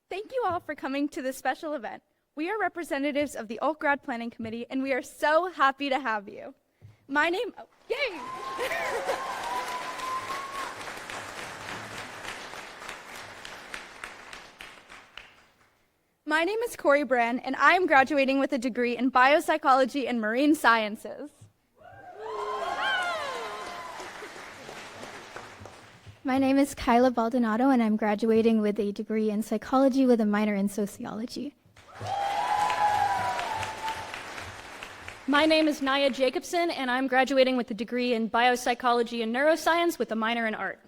Thank you all for coming to this special event. We are representatives of the Alt Grad Planning Committee, and we are so happy to have you. Yay! My name is Corey Brand, and I am graduating with a degree in biopsychology and marine sciences. My name is Kyla Baldonado, and I'm graduating with a degree in psychology with a minor in sociology. My name is Naya Jacobson, and I'm graduating with a degree in biopsychology and neuroscience with a minor in art.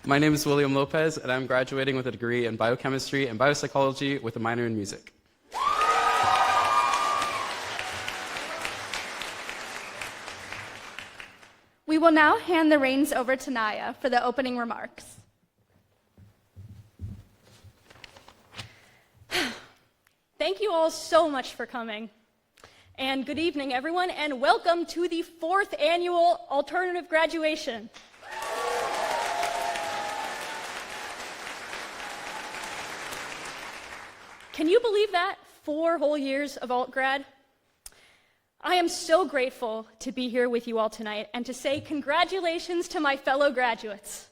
My name is William Lopez, and I'm graduating with a degree in biochemistry and biopsychology with a minor in music. We will now hand the reins over to Naya for the opening remarks. Thank you all so much for coming. And good evening, everyone, and welcome to the 4th annual alternative graduation. Can you believe that? 4 whole years of alt grad? I am so grateful to be here with you all tonight and to say congratulations to my fellow graduates.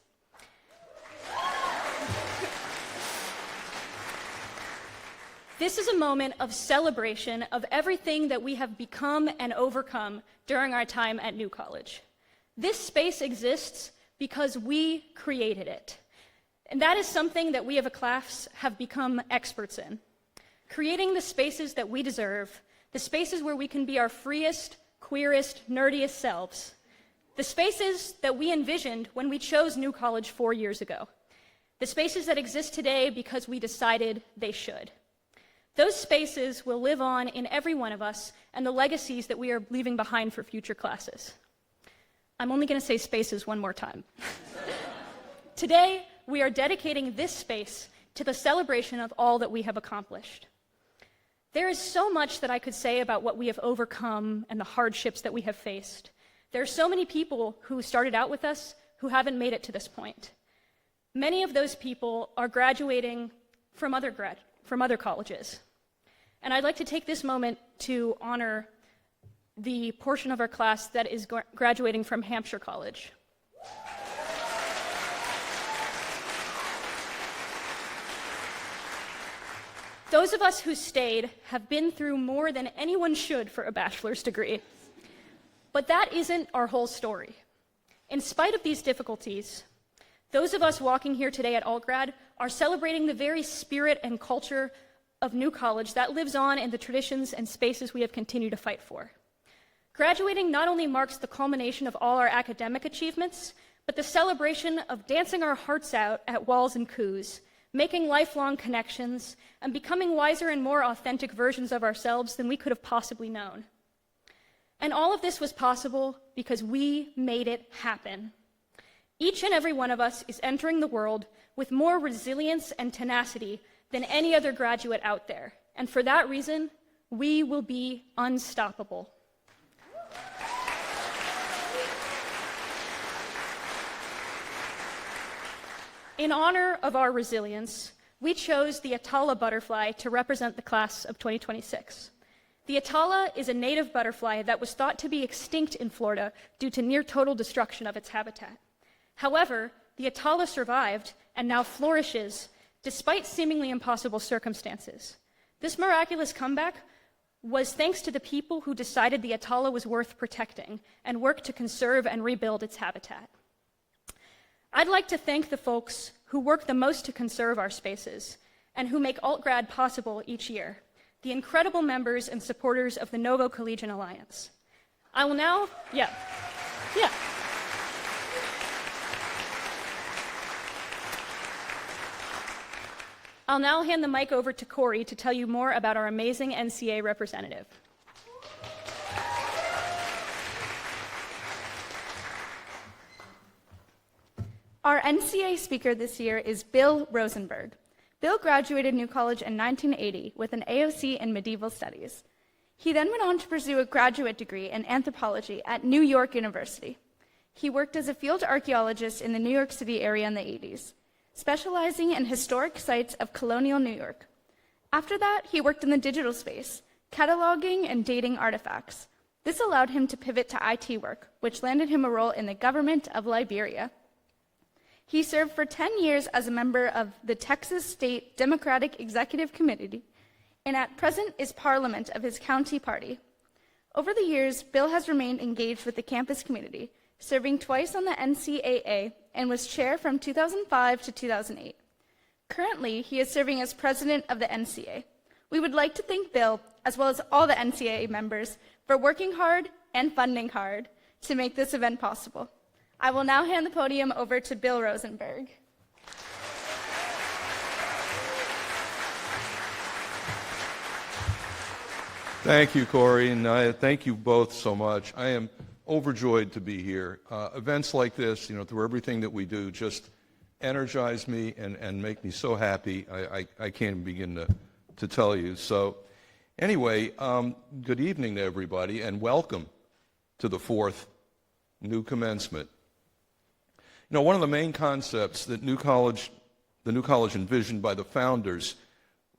This is a moment of celebration of everything that we have become and overcome during our time at New College. This space exists because we created it. And that is something that we as a class have become experts in. Creating the spaces that we deserve, the spaces where we can be our freest, queerest, nerdiest selves. The spaces that we envisioned when we chose New College 4 years ago. The spaces that exist today because we decided they should. Those spaces will live on in every one of us and the legacies that we are leaving behind for future classes. I'm only going to say spaces one more time. Today, we are dedicating this space to the celebration of all that we have accomplished. There is so much that I could say about what we have overcome and the hardships that we have faced. There are so many people who started out with us who haven't made it to this point. Many of those people are graduating from other colleges. And I'd like to take this moment to honor the portion of our class that is graduating from Hampshire College. Those of us who stayed have been through more than anyone should for a bachelor's degree. But that isn't our whole story. In spite of these difficulties, those of us walking here today at AltGrad are celebrating the very spirit and culture of New College that lives on in the traditions and spaces we have continued to fight for. Graduating not only marks the culmination of all our academic achievements, but the celebration of dancing our hearts out at walls and coups, making lifelong connections, and becoming wiser and more authentic versions of ourselves than we could have possibly known. And all of this was possible because we made it happen. Each and every one of us is entering the world with more resilience and tenacity than any other graduate out there. And for that reason, we will be unstoppable. In honor of our resilience, we chose the Atala butterfly to represent the class of 2026. The Atala is a native butterfly that was thought to be extinct in Florida due to near total destruction of its habitat. However, the Atala survived and now flourishes despite seemingly impossible circumstances. This miraculous comeback was thanks to the people who decided the Atala was worth protecting and worked to conserve and rebuild its habitat. I'd like to thank the folks who work the most to conserve our spaces and who make AltGrad possible each year, the incredible members and supporters of the Novo Collegian Alliance. I will now, I'll now hand the mic over to Corey to tell you more about our amazing NCA representative. Our NCA speaker this year is Bill Rosenberg. Bill graduated New College in 1980 with an AOC in Medieval Studies. He then went on to pursue a graduate degree in anthropology at New York University. He worked as a field archaeologist in the New York City area in the 80s, specializing in historic sites of colonial New York. After that, he worked in the digital space, cataloging and dating artifacts. This allowed him to pivot to IT work, which landed him a role in the government of Liberia. He served for 10 years as a member of the Texas State Democratic Executive Committee, and at present is parliament of his county party. Over the years, Bill has remained engaged with the campus community, serving twice on the NCAA and was chair from 2005 to 2008. Currently, he is serving as president of the NCA. We would like to thank Bill, as well as all the NCAA members, for working hard and funding hard to make this event possible. I will now hand the podium over to Bill Rosenberg. Thank you, Corey, and thank you both so much. I am overjoyed to be here. Events like this, through everything that we do, just energize me and make me so happy. I can't even begin to tell you. So anyway, good evening to everybody, and welcome to the fourth New Commencement. One of the main concepts that the New College envisioned by the founders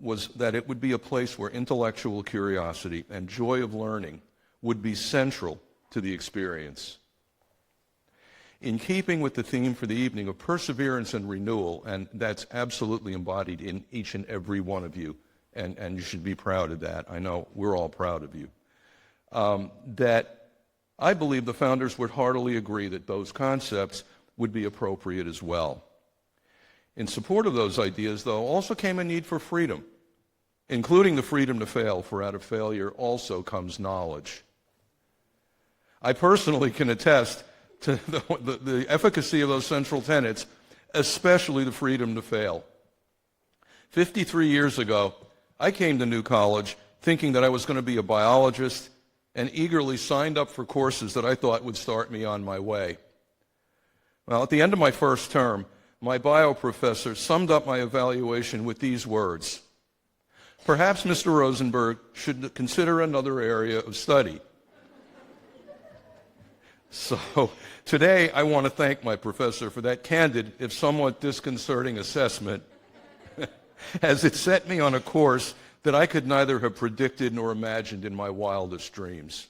was that it would be a place where intellectual curiosity and joy of learning would be central to the experience. In keeping with the theme for the evening of perseverance and renewal, and that's absolutely embodied in each and every one of you, and you should be proud of that. I know we're all proud of you. That I believe the founders would heartily agree that those concepts would be appropriate as well. In support of those ideas, though, also came a need for freedom, including the freedom to fail, for out of failure also comes knowledge. I personally can attest to the efficacy of those central tenets, especially the freedom to fail. 53 years ago, I came to New College thinking that I was going to be a biologist and eagerly signed up for courses that I thought would start me on my way. Well, at the end of my first term, my bio professor summed up my evaluation with these words: "Perhaps Mr. Rosenberg should consider another area of study." So today I want to thank my professor for that candid, if somewhat disconcerting assessment, as it set me on a course that I could neither have predicted nor imagined in my wildest dreams.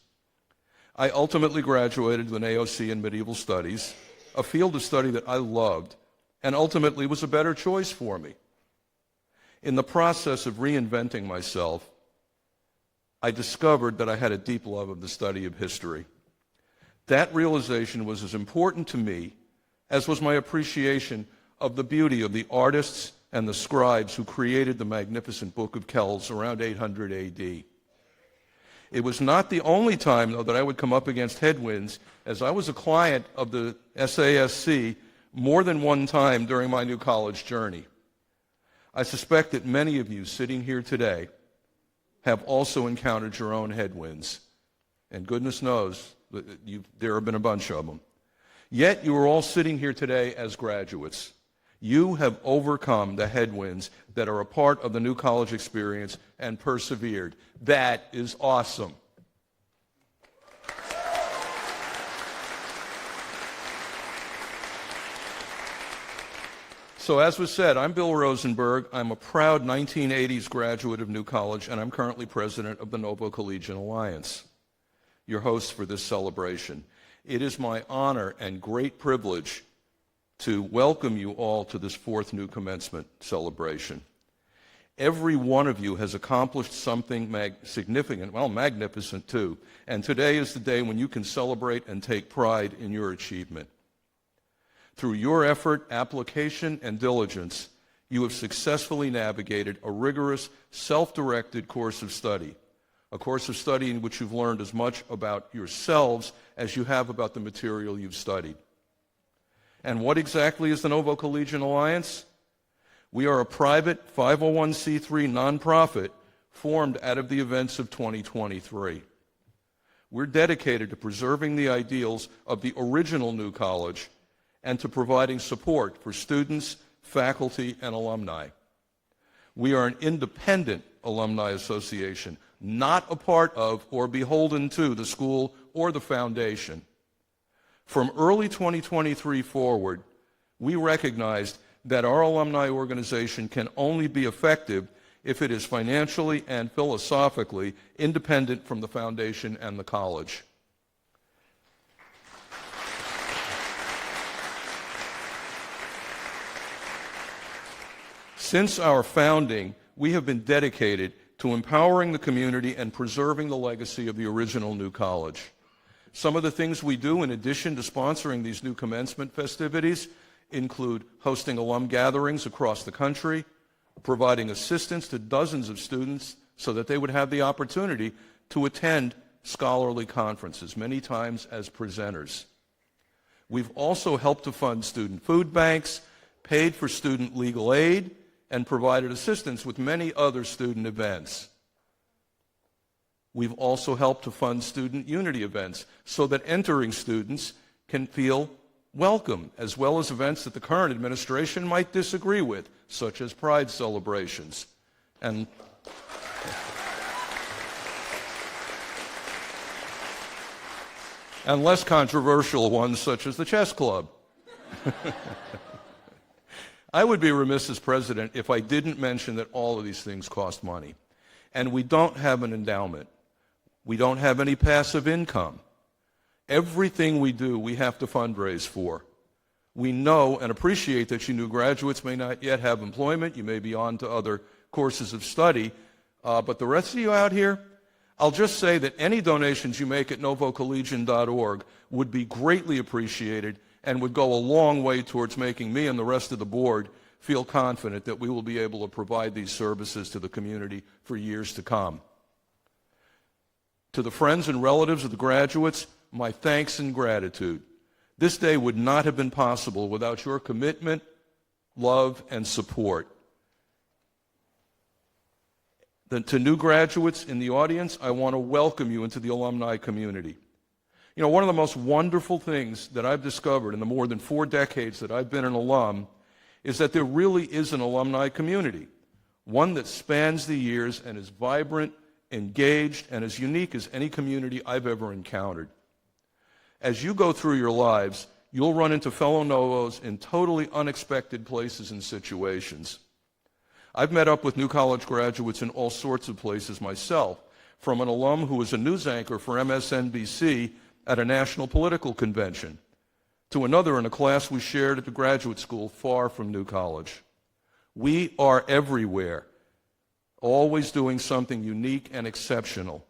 I ultimately graduated with an AOC in medieval studies, a field of study that I loved, and ultimately was a better choice for me. In the process of reinventing myself, I discovered that I had a deep love of the study of history. That realization was as important to me as was my appreciation of the beauty of the artists and the scribes who created the magnificent Book of Kells around 800 AD. It was not the only time, though, that I would come up against headwinds, as I was a client of the SASC more than one time during my New College journey. I suspect that many of you sitting here today have also encountered your own headwinds, and goodness knows that there have been a bunch of them. Yet you are all sitting here today as graduates. You have overcome the headwinds that are a part of the New College experience and persevered. That is awesome. So as was said, I'm Bill Rosenberg. I'm a proud 1980s graduate of New College, and I'm currently president of the Novo Collegian Alliance, your host for this celebration. It is my honor and great privilege to welcome you all to this fourth New Commencement celebration. Every one of you has accomplished something significant, well, magnificent too, and today is the day when you can celebrate and take pride in your achievement. Through your effort, application, and diligence, you have successfully navigated a rigorous, self-directed course of study, a course of study in which you've learned as much about yourselves as you have about the material you've studied. And what exactly is the Novo Collegian Alliance? We are a private 501c3 nonprofit formed out of the events of 2023. We're dedicated to preserving the ideals of the original New College and to providing support for students, faculty, and alumni. We are an independent alumni association, not a part of or beholden to the school or the foundation. From early 2023 forward, we recognized that our alumni organization can only be effective if it is financially and philosophically independent from the foundation and the college. Since our founding, we have been dedicated to empowering the community and preserving the legacy of the original New College. Some of the things we do in addition to sponsoring these new commencement festivities include hosting alum gatherings across the country, providing assistance to dozens of students so that they would have the opportunity to attend scholarly conferences, many times as presenters. We've also helped to fund student food banks, paid for student legal aid, and provided assistance with many other student events. We've also helped to fund student unity events so that entering students can feel welcome, as well as events that the current administration might disagree with, such as pride celebrations. And less controversial ones such as the chess club. I would be remiss as president if I didn't mention that all of these things cost money. And we don't have an endowment. We don't have any passive income. Everything we do, we have to fundraise for. We know and appreciate that you new graduates may not yet have employment. You may be on to other courses of study. But the rest of you out here, I'll just say that any donations you make at novocollegian.org would be greatly appreciated and would go a long way towards making me and the rest of the board feel confident that we will be able to provide these services to the community for years to come. To the friends and relatives of the graduates, my thanks and gratitude. This day would not have been possible without your commitment, love, and support. Then to new graduates in the audience, I want to welcome you into the alumni community. You know, one of the most wonderful things that I've discovered in the more than 4 decades that I've been an alum is that there really is an alumni community, one that spans the years and is vibrant, engaged, and as unique as any community I've ever encountered. As you go through your lives, you'll run into fellow Novos in totally unexpected places and situations. I've met up with new college graduates in all sorts of places myself, from an alum who was a news anchor for MSNBC at a national political convention, to another in a class we shared at the graduate school far from New College. We are everywhere, always doing something unique and exceptional,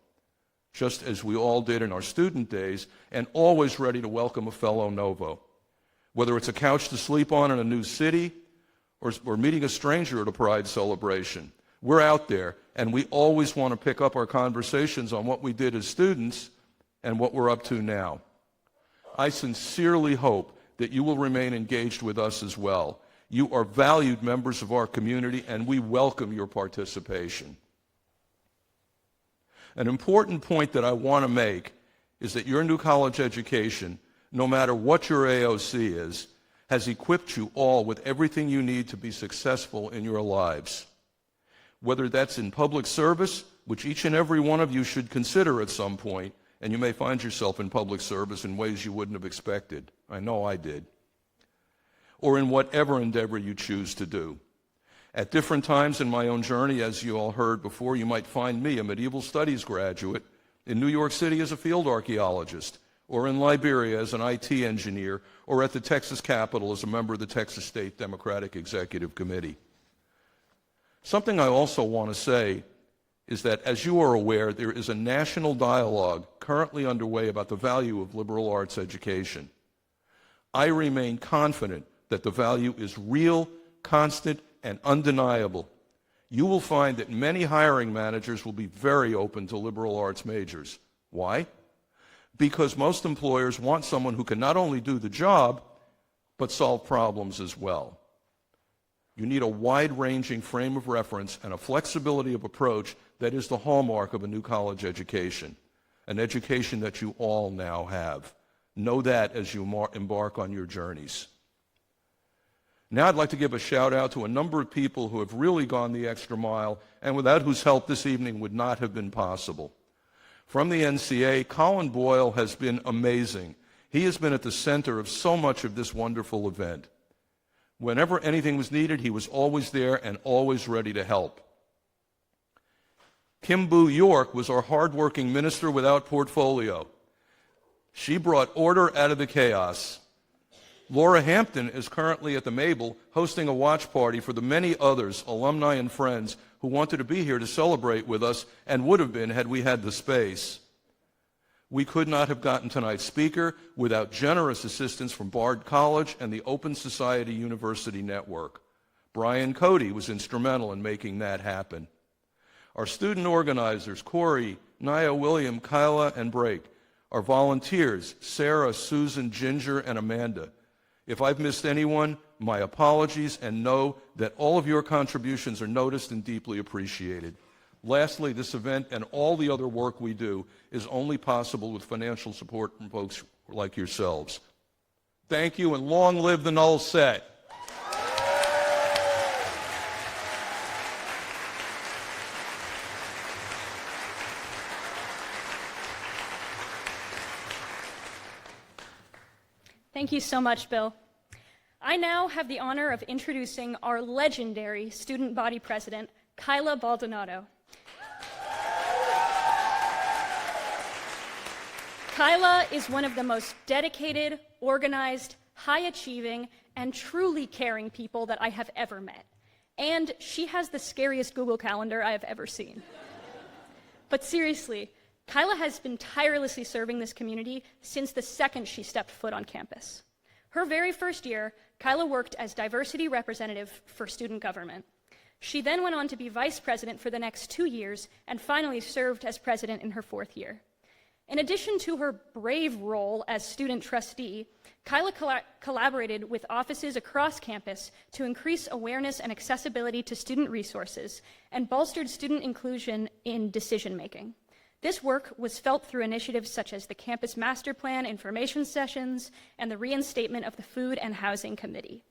just as we all did in our student days, and always ready to welcome a fellow Novo. Whether it's a couch to sleep on in a new city, or meeting a stranger at a pride celebration, we're out there, and we always want to pick up our conversations on what we did as students and what we're up to now. I sincerely hope that you will remain engaged with us as well. You are valued members of our community, and we welcome your participation. An important point that I want to make is that your new college education, no matter what your AOC is, has equipped you all with everything you need to be successful in your lives. Whether that's in public service, which each and every one of you should consider at some point, and you may find yourself in public service in ways you wouldn't have expected. I know I did. Or in whatever endeavor you choose to do. At different times in my own journey, as you all heard before, you might find me, a medieval studies graduate, in New York City as a field archaeologist, or in Liberia as an IT engineer, or at the Texas Capitol as a member of the Texas State Democratic Executive Committee. Something I also want to say is that, as you are aware, there is a national dialogue currently underway about the value of liberal arts education. I remain confident that the value is real, constant, and undeniable. You will find that many hiring managers will be very open to liberal arts majors. Why? Because most employers want someone who can not only do the job, but solve problems as well. You need a wide-ranging frame of reference and a flexibility of approach that is the hallmark of a new college education, an education that you all now have. Know that as you embark on your journeys. Now I'd like to give a shout out to a number of people who have really gone the extra mile and without whose help this evening would not have been possible. From the NCA, Colin Boyle has been amazing. He has been at the center of so much of this wonderful event. Whenever anything was needed, he was always there and always ready to help. Kim Boo York was our hardworking minister without portfolio. She brought order out of the chaos. Laura Hampton is currently at the Mabel hosting a watch party for the many others, alumni and friends, who wanted to be here to celebrate with us and would have been had we had the space. We could not have gotten tonight's speaker without generous assistance from Bard College and the Open Society University Network. Brian Cody was instrumental in making that happen. Our student organizers, Corey, Nia, William, Kyla, and Brake. Our volunteers, Sarah, Susan, Ginger, and Amanda. If I've missed anyone, my apologies, and know that all of your contributions are noticed and deeply appreciated. Lastly, this event and all the other work we do is only possible with financial support from folks like yourselves. Thank you, and long live the Null Set. Thank you so much, Bill. I now have the honor of introducing our legendary student body president, Kyla Baldonado. Kyla is one of the most dedicated, organized, high-achieving, and truly caring people that I have ever met. And she has the scariest Google Calendar I have ever seen. But seriously, Kyla has been tirelessly serving this community since the second she stepped foot on campus. Her very first year, Kyla worked as diversity representative for student government. She then went on to be vice president for the next 2 years and finally served as president in her 4th year. In addition to her brave role as student trustee, Kyla collaborated with offices across campus to increase awareness and accessibility to student resources and bolstered student inclusion in decision-making. This work was felt through initiatives such as the Campus Master Plan information sessions and the reinstatement of the Food and Housing Committee.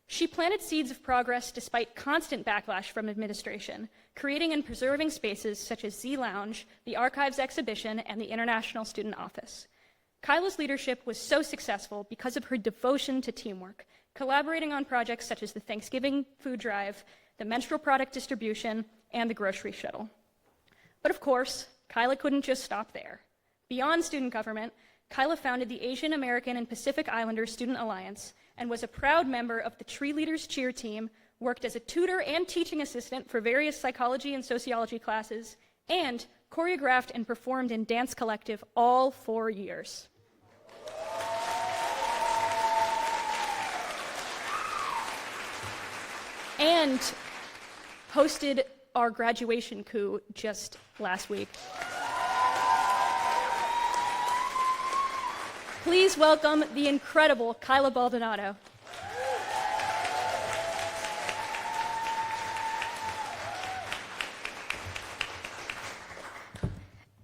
She planted seeds of progress despite constant backlash from administration, creating and preserving spaces such as Z Lounge, the Archives Exhibition, and the International Student Office. Kyla's leadership was so successful because of her devotion to teamwork, collaborating on projects such as the Thanksgiving Food Drive, the menstrual product distribution, and the grocery shuttle. But of course, Kyla couldn't just stop there. Beyond student government, Kyla founded the Asian American and Pacific Islander Student Alliance and was a proud member of the Tree Leaders Cheer Team, worked as a tutor and teaching assistant for various psychology and sociology classes, and choreographed and performed in Dance Collective all 4 years. And hosted our graduation coup just last week. Please welcome the incredible Kyla Baldonado.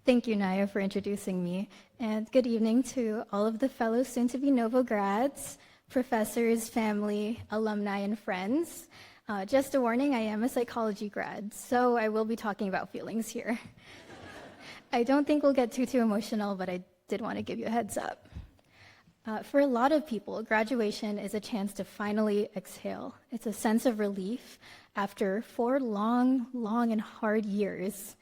Thank you, Naya, for introducing me. And good evening to all of the fellow soon-to-be Novo grads, professors, family, alumni, and friends. Just a warning, I am a psychology grad, so I will be talking about feelings here. I don't think we'll get too emotional, but I did want to give you a heads up. For a lot of people, graduation is a chance to finally exhale. It's a sense of relief after 4 long and hard years.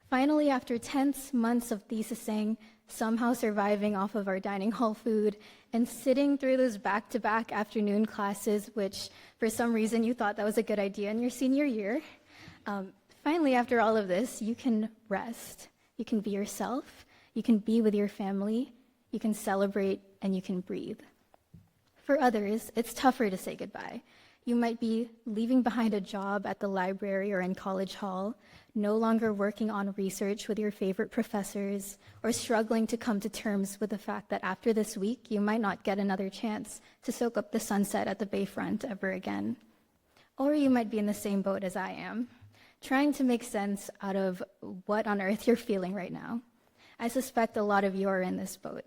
Finally, after tense months of thesising, somehow surviving off of our dining hall food, and sitting through those back-to-back afternoon classes, which for some reason you thought that was a good idea in your senior year, finally, after all of this, you can rest. You can be yourself. You can be with your family. You can celebrate, and you can breathe. For others, it's tougher to say goodbye. You might be leaving behind a job at the library or in College Hall, no longer working on research with your favorite professors, or struggling to come to terms with the fact that after this week, you might not get another chance to soak up the sunset at the bayfront ever again. Or you might be in the same boat as I am, trying to make sense out of what on earth you're feeling right now. I suspect a lot of you are in this boat.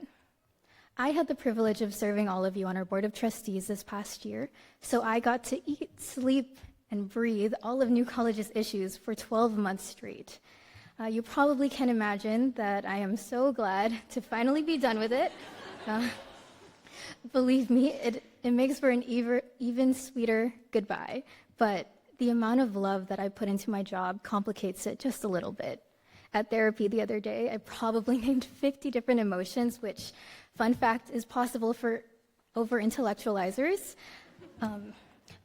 I had the privilege of serving all of you on our Board of Trustees this past year, so I got to eat, sleep, and breathe all of New College's issues for 12 months straight. You probably can imagine that I am so glad to finally be done with it. Believe me, it makes for an even sweeter goodbye, but the amount of love that I put into my job complicates it just a little bit. At therapy the other day, I probably named 50 different emotions, which, fun fact, is possible for over-intellectualizers.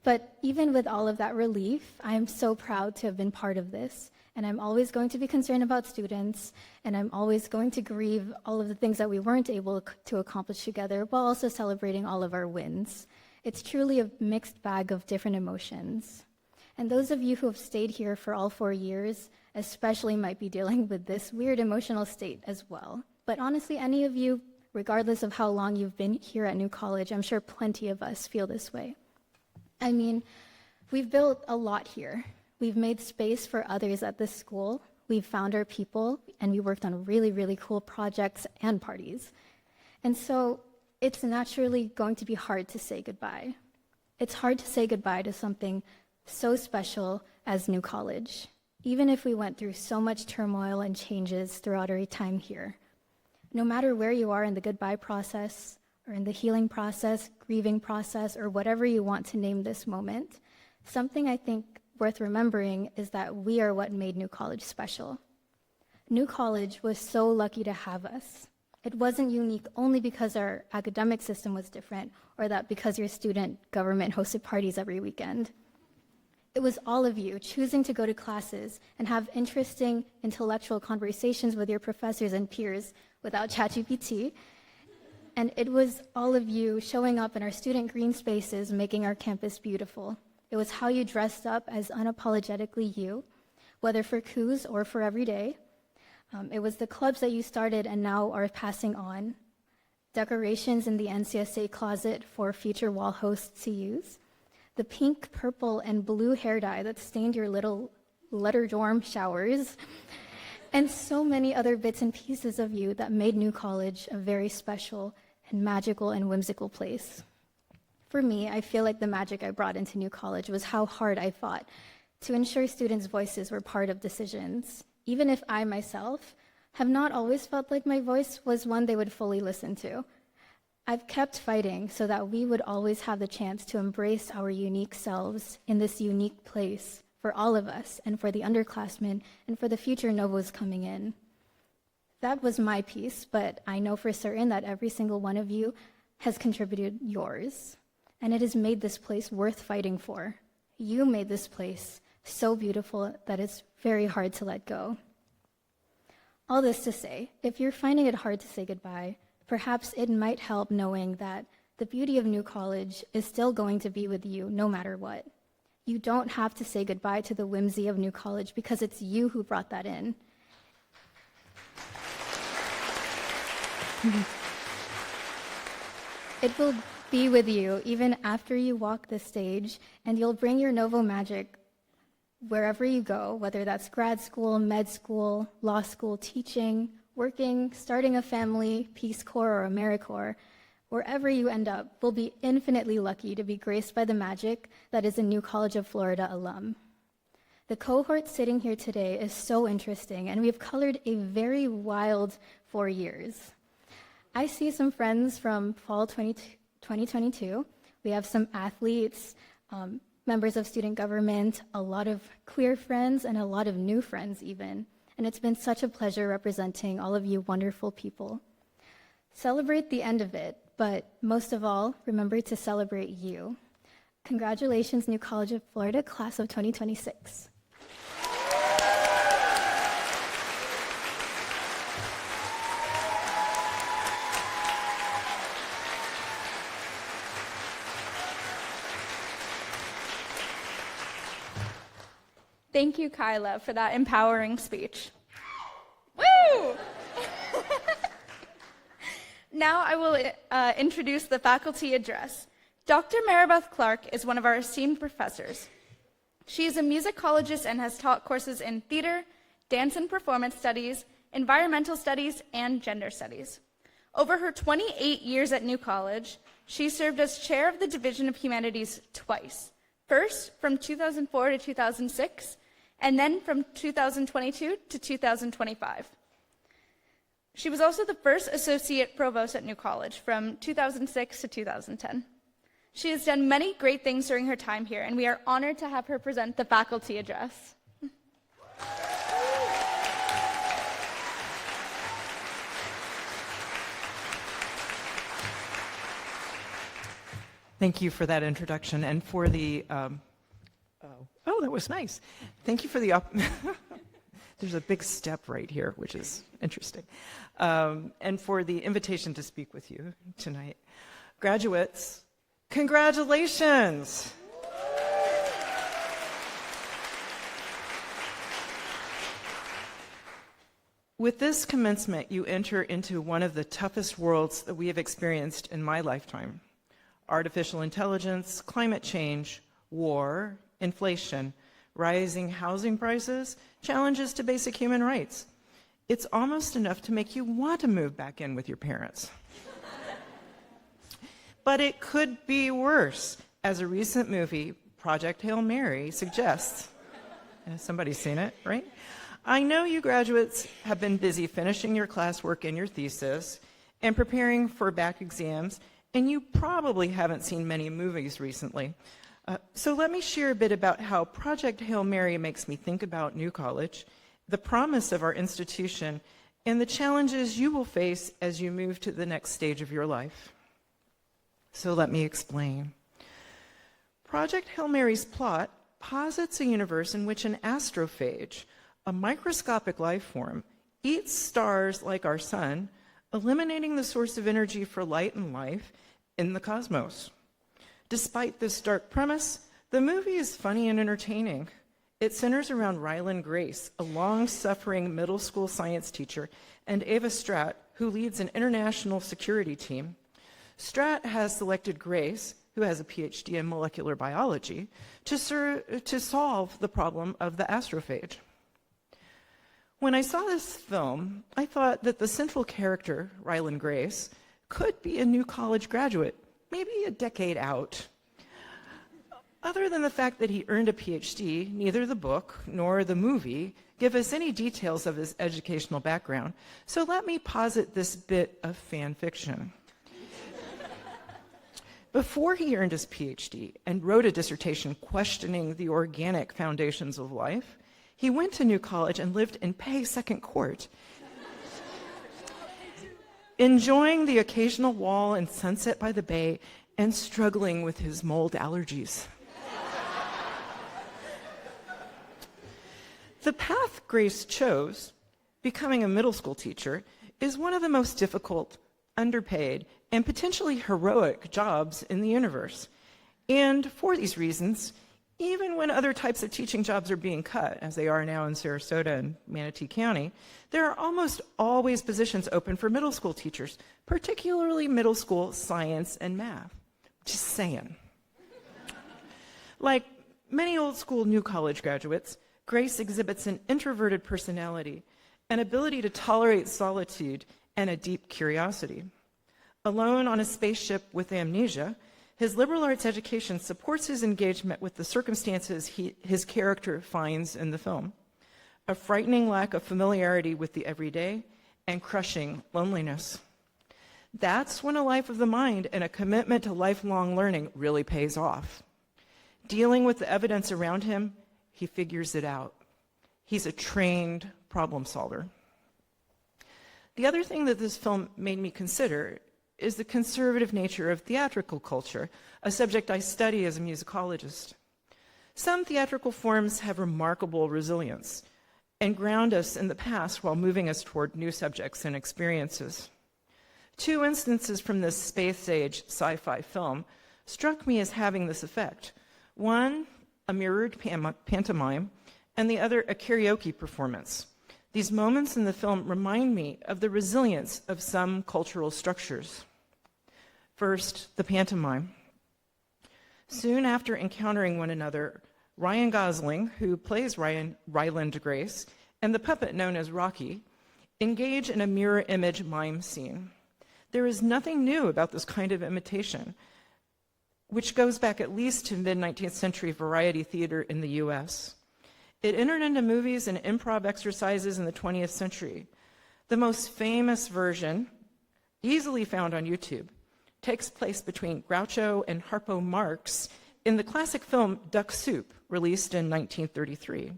But even with all of that relief, I am so proud to have been part of this. And I'm always going to be concerned about students, and I'm always going to grieve all of the things that we weren't able to accomplish together, while also celebrating all of our wins. It's truly a mixed bag of different emotions. And those of you who have stayed here for all 4 years especially might be dealing with this weird emotional state as well. But honestly, any of you, regardless of how long you've been here at New College, I'm sure plenty of us feel this way. I mean, we've built a lot here. We've made space for others at this school. We've found our people, and we worked on really, really cool projects and parties. And so it's naturally going to be hard to say goodbye. It's hard to say goodbye to something so special as New College, even if we went through so much turmoil and changes throughout our time here. No matter where you are in the goodbye process, or in the healing process, grieving process, or whatever you want to name this moment, something I think worth remembering is that we are what made New College special. New College was so lucky to have us. It wasn't unique only because our academic system was different, or that because your student government hosted parties every weekend. It was all of you choosing to go to classes and have interesting intellectual conversations with your professors and peers without ChatGPT. And it was all of you showing up in our student green spaces, making our campus beautiful. It was how you dressed up as unapologetically you, whether for coups or for every day. It was the clubs that you started and now are passing on, decorations in the NCSA closet for future wall hosts to use, the pink, purple, and blue hair dye that stained your little letter dorm showers, and so many other bits and pieces of you that made New College a very special and magical and whimsical place. For me, I feel like the magic I brought into New College was how hard I fought to ensure students' voices were part of decisions, even if I myself have not always felt like my voice was one they would fully listen to. I've kept fighting so that we would always have the chance to embrace our unique selves in this unique place for all of us and for the underclassmen and for the future Novos coming in. That was my piece, but I know for certain that every single one of you has contributed yours. And it has made this place worth fighting for. You made this place so beautiful that it's very hard to let go. All this to say, if you're finding it hard to say goodbye, perhaps it might help knowing that the beauty of New College is still going to be with you no matter what. You don't have to say goodbye to the whimsy of New College because it's you who brought that in. It will be with you even after you walk the stage, and you'll bring your Novo magic wherever you go, whether that's grad school, med school, law school, teaching, working, starting a family, Peace Corps, or AmeriCorps. Wherever you end up, we'll be infinitely lucky to be graced by the magic that is a New College of Florida alum. The cohort sitting here today is so interesting, and we've colored a very wild 4 years. I see some friends from fall 2022. We have some athletes, members of student government, a lot of queer friends, and a lot of new friends even. And it's been such a pleasure representing all of you wonderful people. Celebrate the end of it, but most of all, remember to celebrate you. Congratulations, New College of Florida, class of 2026. Thank you, Kyla, for that empowering speech. Woo! Now I will introduce the faculty address. Dr. Maribeth Clark is one of our esteemed professors. She is a musicologist and has taught courses in theater, dance and performance studies, environmental studies, and gender studies. Over her 28 years at New College, she served as chair of the Division of Humanities twice. First, from 2004 to 2006, and then from 2022 to 2025. She was also the first associate provost at New College from 2006 to 2010. She has done many great things during her time here, and we are honored to have her present the faculty address. Thank you for that introduction and for the, that was nice. Thank you for the, there's a big step right here, which is interesting. And for the invitation to speak with you tonight. Graduates, congratulations. With this commencement, you enter into one of the toughest worlds that we have experienced in my lifetime. Artificial intelligence, climate change, war, inflation, rising housing prices, challenges to basic human rights. It's almost enough to make you want to move back in with your parents. But it could be worse, as a recent movie, Project Hail Mary, suggests. Somebody's seen it, right? I know you graduates have been busy finishing your classwork and your thesis and preparing for back exams, and you probably haven't seen many movies recently. So let me share a bit about how Project Hail Mary makes me think about New College, the promise of our institution, and the challenges you will face as you move to the next stage of your life. So let me explain. Project Hail Mary's plot posits a universe in which an astrophage, a microscopic life form, eats stars like our sun, eliminating the source of energy for light and life in the cosmos. Despite this dark premise, the movie is funny and entertaining. It centers around Ryland Grace, a long-suffering middle school science teacher, and Ava Stratt, who leads an international security team. Stratt has selected Grace, who has a PhD in molecular biology, to solve the problem of the astrophage. When I saw this film, I thought that the central character, Ryland Grace, could be a New College graduate, maybe a decade out. Other than the fact that he earned a PhD, neither the book nor the movie give us any details of his educational background, so let me posit this bit of fan fiction. Before he earned his PhD and wrote a dissertation questioning the organic foundations of life, he went to New College and lived in Pay Second Court, enjoying the occasional wall and sunset by the bay and struggling with his mold allergies. The path Grace chose, becoming a middle school teacher, is one of the most difficult, underpaid, and potentially heroic jobs in the universe. And for these reasons, even when other types of teaching jobs are being cut, as they are now in Sarasota and Manatee County, there are almost always positions open for middle school teachers, particularly middle school science and math. Just saying. Like many old school New College graduates, Grace exhibits an introverted personality, an ability to tolerate solitude, and a deep curiosity. Alone on a spaceship with amnesia, his liberal arts education supports his engagement with the circumstances his character finds in the film. A frightening lack of familiarity with the everyday and crushing loneliness. That's when a life of the mind and a commitment to lifelong learning really pays off. Dealing with the evidence around him, he figures it out. He's a trained problem solver. The other thing that this film made me consider is the conservative nature of theatrical culture, a subject I study as a musicologist. Some theatrical forms have remarkable resilience and ground us in the past while moving us toward new subjects and experiences. Two instances from this space-age sci-fi film struck me as having this effect. One, a mirrored pantomime, and the other, a karaoke performance. These moments in the film remind me of the resilience of some cultural structures. First, the pantomime. Soon after encountering one another, Ryan Gosling, who plays Ryland Grace, and the puppet known as Rocky, engage in a mirror image mime scene. There is nothing new about this kind of imitation, which goes back at least to mid-19th century variety theater in the US. It entered into movies and improv exercises in the 20th century. The most famous version, easily found on YouTube, takes place between Groucho and Harpo Marx in the classic film Duck Soup, released in 1933.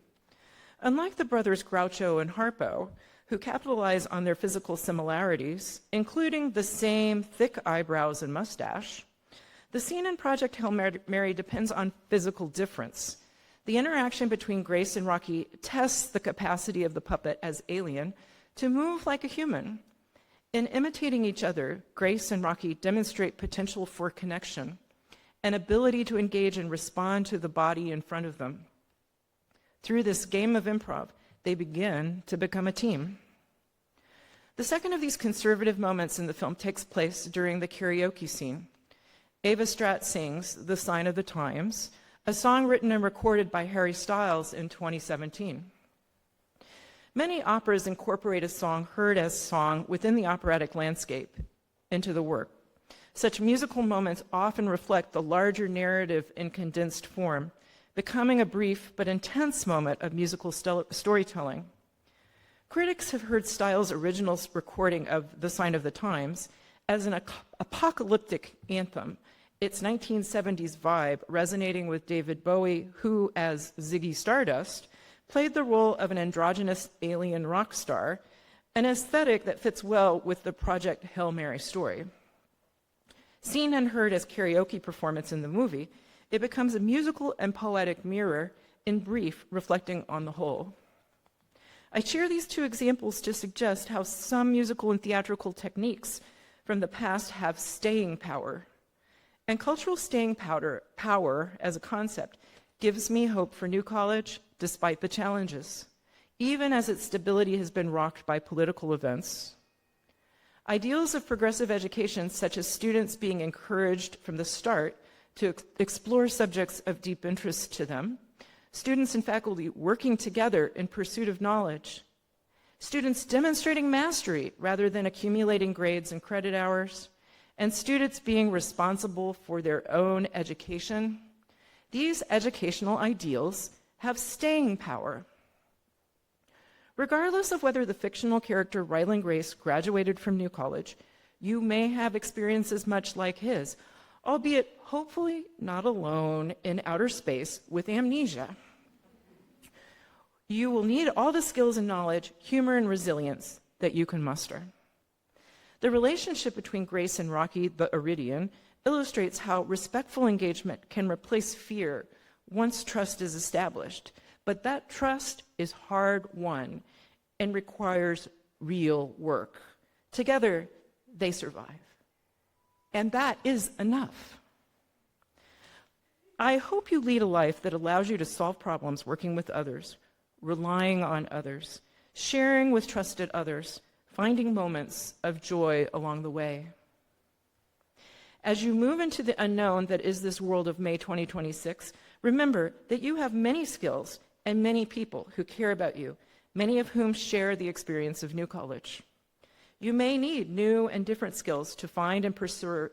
Unlike the brothers Groucho and Harpo, who capitalize on their physical similarities, including the same thick eyebrows and mustache, the scene in Project Hail Mary depends on physical difference. The interaction between Grace and Rocky tests the capacity of the puppet as alien to move like a human. In imitating each other, Grace and Rocky demonstrate potential for connection, an ability to engage and respond to the body in front of them. Through this game of improv, they begin to become a team. The second of these conservative moments in the film takes place during the karaoke scene. Ava Stratt sings The Sign of the Times, a song written and recorded by Harry Styles in 2017. Many operas incorporate a song heard as song within the operatic landscape into the work. Such musical moments often reflect the larger narrative in condensed form, becoming a brief but intense moment of musical storytelling. Critics have heard Styles' original recording of The Sign of the Times as an apocalyptic anthem, its 1970s vibe resonating with David Bowie, who, as Ziggy Stardust, played the role of an androgynous alien rock star, an aesthetic that fits well with the Project Hail Mary story. Seen and heard as karaoke performance in the movie, it becomes a musical and poetic mirror, in brief, reflecting on the whole. I share these two examples to suggest how some musical and theatrical techniques from the past have staying power. And cultural staying power as a concept gives me hope for New College despite the challenges, even as its stability has been rocked by political events. Ideals of progressive education, such as students being encouraged from the start to explore subjects of deep interest to them, students and faculty working together in pursuit of knowledge, students demonstrating mastery rather than accumulating grades and credit hours, and students being responsible for their own education, these educational ideals have staying power. Regardless of whether the fictional character Ryland Grace graduated from New College, you may have experiences much like his, albeit hopefully not alone in outer space with amnesia. You will need all the skills and knowledge, humor and resilience that you can muster. The relationship between Grace and Rocky the Iridian illustrates how respectful engagement can replace fear once trust is established, but that trust is hard-won and requires real work. Together, they survive. And that is enough. I hope you lead a life that allows you to solve problems working with others, relying on others, sharing with trusted others, finding moments of joy along the way. As you move into the unknown that is this world of May 2026, remember that you have many skills and many people who care about you, many of whom share the experience of New College. You may need new and different skills to find and pursue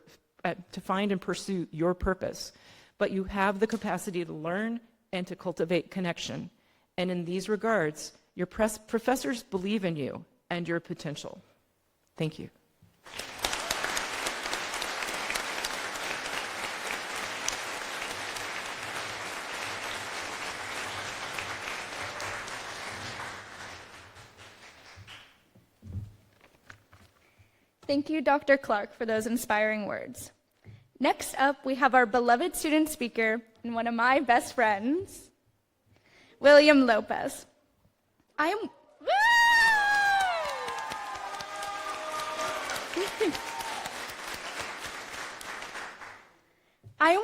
your purpose, but you have the capacity to learn and to cultivate connection. And in these regards, your professors believe in you and your potential. Thank you. Thank you, Dr. Clark, for those inspiring words. Next up, we have our beloved student speaker and one of my best friends, William Lopez. I am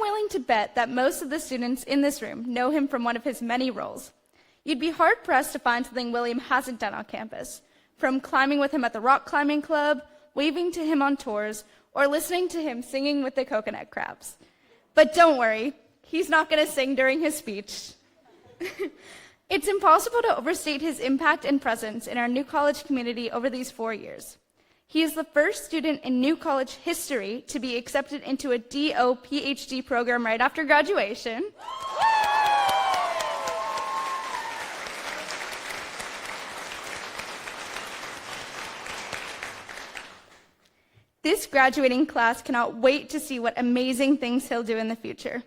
willing to bet that most of the students in this room know him from one of his many roles. You'd be hard-pressed to find something William hasn't done on campus, from climbing with him at the rock climbing club, waving to him on tours, or listening to him singing with the coconut crabs. But don't worry, he's not going to sing during his speech. It's impossible to overstate his impact and presence in our New College community over these 4 years. He is the first student in New College history to be accepted into a DO PhD program right after graduation. This graduating class cannot wait to see what amazing things he'll do in the future.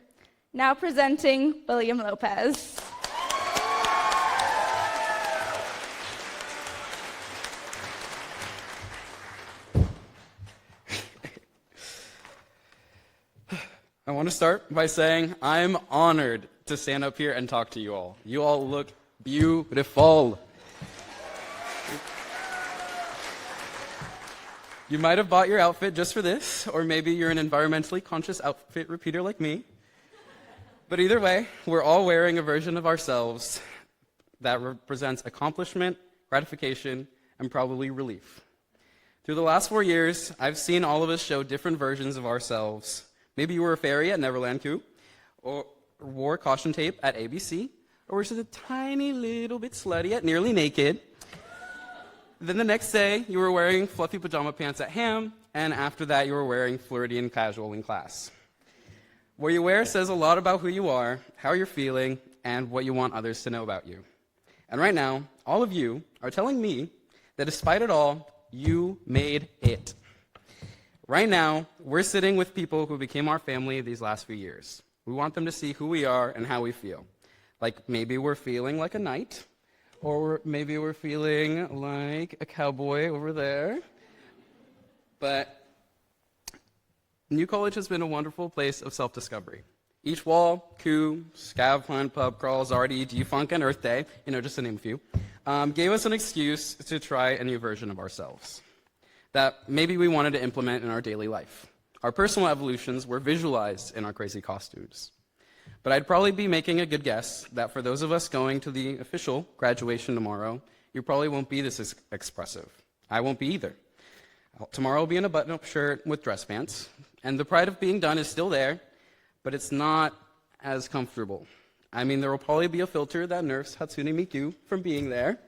Now presenting William Lopez. I want to start by saying I'm honored to stand up here and talk to you all. You all look beautiful. You might have bought your outfit just for this, or maybe you're an environmentally conscious outfit repeater like me. But either way, we're all wearing a version of ourselves that represents accomplishment, gratification, and probably relief. Through the last 4 years, I've seen all of us show different versions of ourselves. Maybe you were a fairy at Neverland Coup, or wore caution tape at ABC, or were just a tiny little bit slutty at Nearly Naked. Then the next day, you were wearing fluffy pajama pants at Ham, and after that, you were wearing Floridian casual in class. What you wear says a lot about who you are, how you're feeling, and what you want others to know about you. And right now, all of you are telling me that despite it all, you made it. Right now, we're sitting with people who became our family these last few years. We want them to see who we are and how we feel. Like maybe we're feeling like a knight, or maybe we're feeling like a cowboy over there. But New College has been a wonderful place of self-discovery. Each wall, coup, scav hunt, pub crawls, RD, Defunk, and Earth Day, just to name a few, gave us an excuse to try a new version of ourselves that maybe we wanted to implement in our daily life. Our personal evolutions were visualized in our crazy costumes. But I'd probably be making a good guess that for those of us going to the official graduation tomorrow, you probably won't be this expressive. I won't be either. Tomorrow I'll be in a button-up shirt with dress pants, and the pride of being done is still there, but it's not as comfortable. I mean, there will probably be a filter that nerfs Hatsune Miku from being there.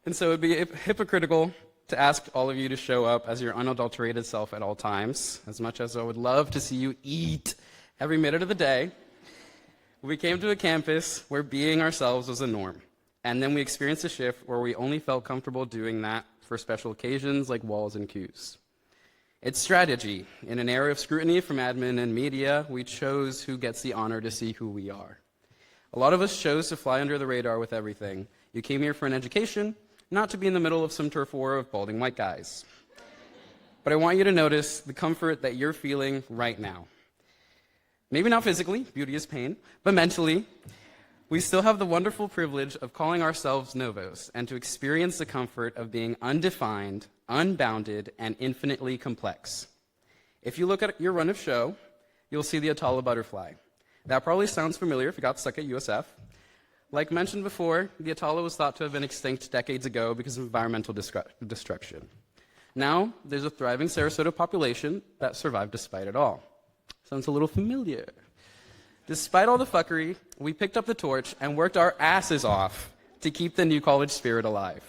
And so it would be hypocritical to ask all of you to show up as your unadulterated self at all times, as much as I would love to see you eat every minute of the day. We came to a campus where being ourselves was a norm, and then we experienced a shift where we only felt comfortable doing that for special occasions like walls and cues. It's strategy. In an era of scrutiny from admin and media, we chose who gets the honor to see who we are. A lot of us chose to fly under the radar with everything. You came here for an education, not to be in the middle of some turf war of balding white guys. But I want you to notice the comfort that you're feeling right now. Maybe not physically, beauty is pain, but mentally, we still have the wonderful privilege of calling ourselves Novos and to experience the comfort of being undefined, unbounded, and infinitely complex. If you look at your run of show, you'll see the Atala butterfly. That probably sounds familiar if you got stuck at USF. Like mentioned before, the Atala was thought to have been extinct decades ago because of environmental destruction. Now, there's a thriving Sarasota population that survived despite it all. Sounds a little familiar. Despite all the fuckery, we picked up the torch and worked our asses off to keep the New College spirit alive.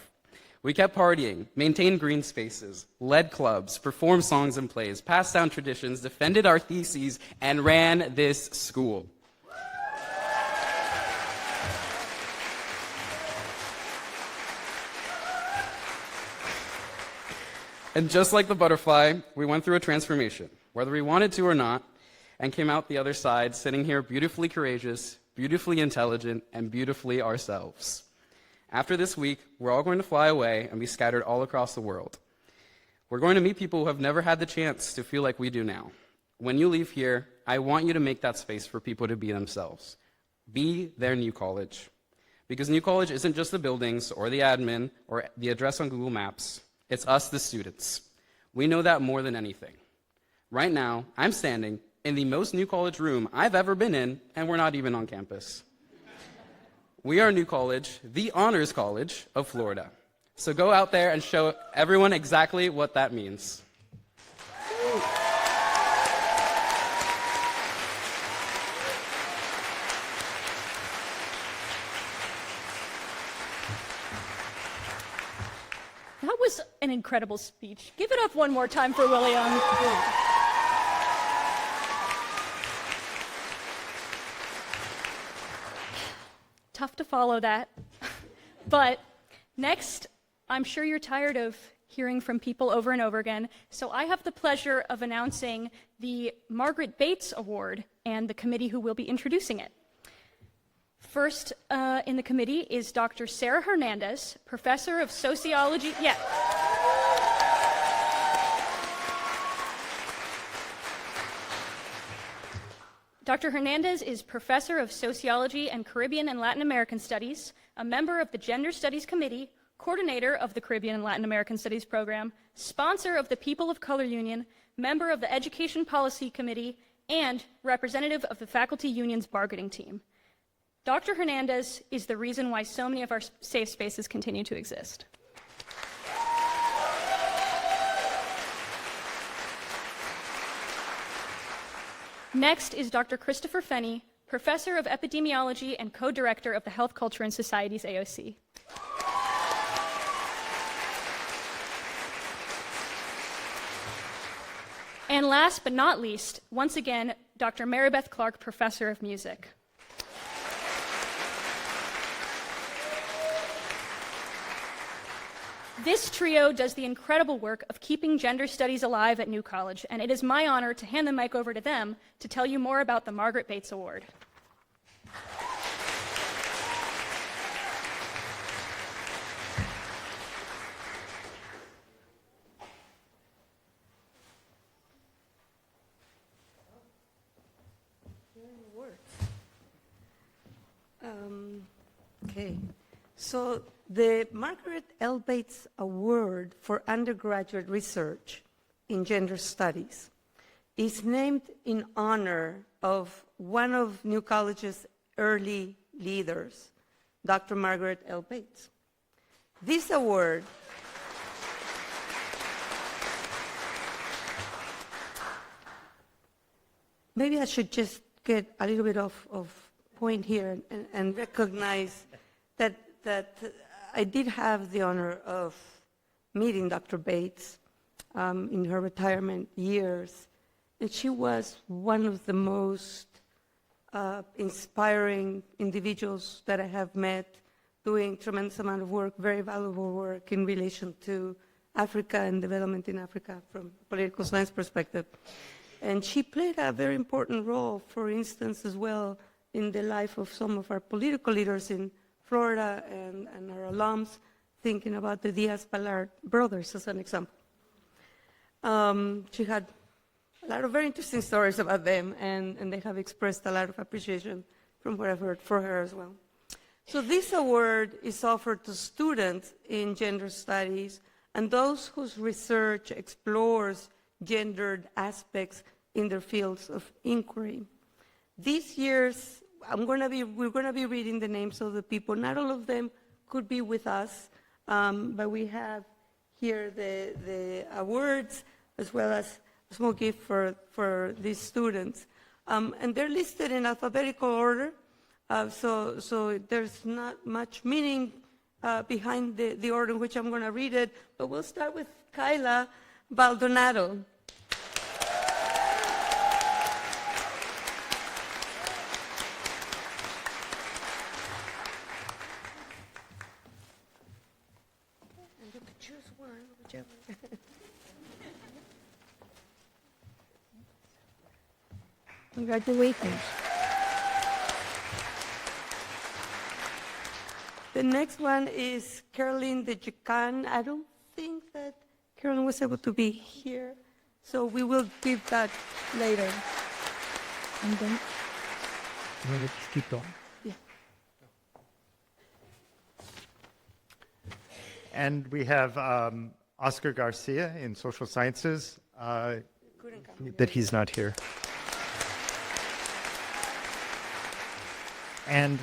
We kept partying, maintained green spaces, led clubs, performed songs and plays, passed down traditions, defended our theses, and ran this school. And just like the butterfly, we went through a transformation, whether we wanted to or not, and came out the other side sitting here beautifully courageous, beautifully intelligent, and beautifully ourselves. After this week, we're all going to fly away and be scattered all across the world. We're going to meet people who have never had the chance to feel like we do now. When you leave here, I want you to make that space for people to be themselves. Be their New College. Because New College isn't just the buildings or the admin or the address on Google Maps. It's us, the students. We know that more than anything. Right now, I'm standing in the most New College room I've ever been in, and we're not even on campus. We are New College, the honors college of Florida. So go out there and show everyone exactly what that means. That was an incredible speech. Give it up one more time for William. Tough to follow that. But next, I'm sure you're tired of hearing from people over and over again, so I have the pleasure of announcing the Margaret Bates Award and the committee who will be introducing it. First in the committee is Dr. Sarah Hernandez, professor of sociology. Yeah. Dr. Hernandez is professor of sociology and Caribbean and Latin American studies, a member of the Gender Studies Committee, coordinator of the Caribbean and Latin American Studies program, sponsor of the People of Color Union, member of the Education Policy Committee, and representative of the Faculty Union's bargaining team. Dr. Hernandez is the reason why so many of our safe spaces continue to exist. Next is Dr. Christopher Fenney, professor of epidemiology and co-director of the Health, Culture, and Societies AOC. And last but not least, once again, Dr. Maribeth Clark, professor of music. This trio does the incredible work of keeping gender studies alive at New College, and it is my honor to hand the mic over to them to tell you more about the Margaret Bates Award. Okay, so the Margaret L. Bates Award for Undergraduate Research in Gender Studies is named in honor of one of New College's early leaders, Dr. Margaret L. Bates. This award maybe I should just get a little bit of point here and recognize that I did have the honor of meeting Dr. Bates in her retirement years, and she was one of the most inspiring individuals that I have met, doing tremendous amount of work, very valuable work in relation to Africa and development in Africa from a political science perspective. And she played a very important role, for instance, as well, in the life of some of our political leaders in Florida and our alums, thinking about the Diaz-Balart brothers as an example. She had a lot of very interesting stories about them, and they have expressed a lot of appreciation from what I've heard for her as well. So this award is offered to students in gender studies and those whose research explores gendered aspects in their fields of inquiry. This year's we're going to be reading the names of the people. Not all of them could be with us, but we have here the awards as well as a small gift for these students. And they're listed in alphabetical order, so there's not much meaning behind the order in which I'm going to read it, but we'll start with Kyla Baldonado. Choose one, whichever. Congratulations. The next one is Caroline de Jacan. I don't think that Caroline was able to be here, so we will give that later. And then Let's keep going. Yeah. And we have Oscar Garcia in social sciences, that he's not here. And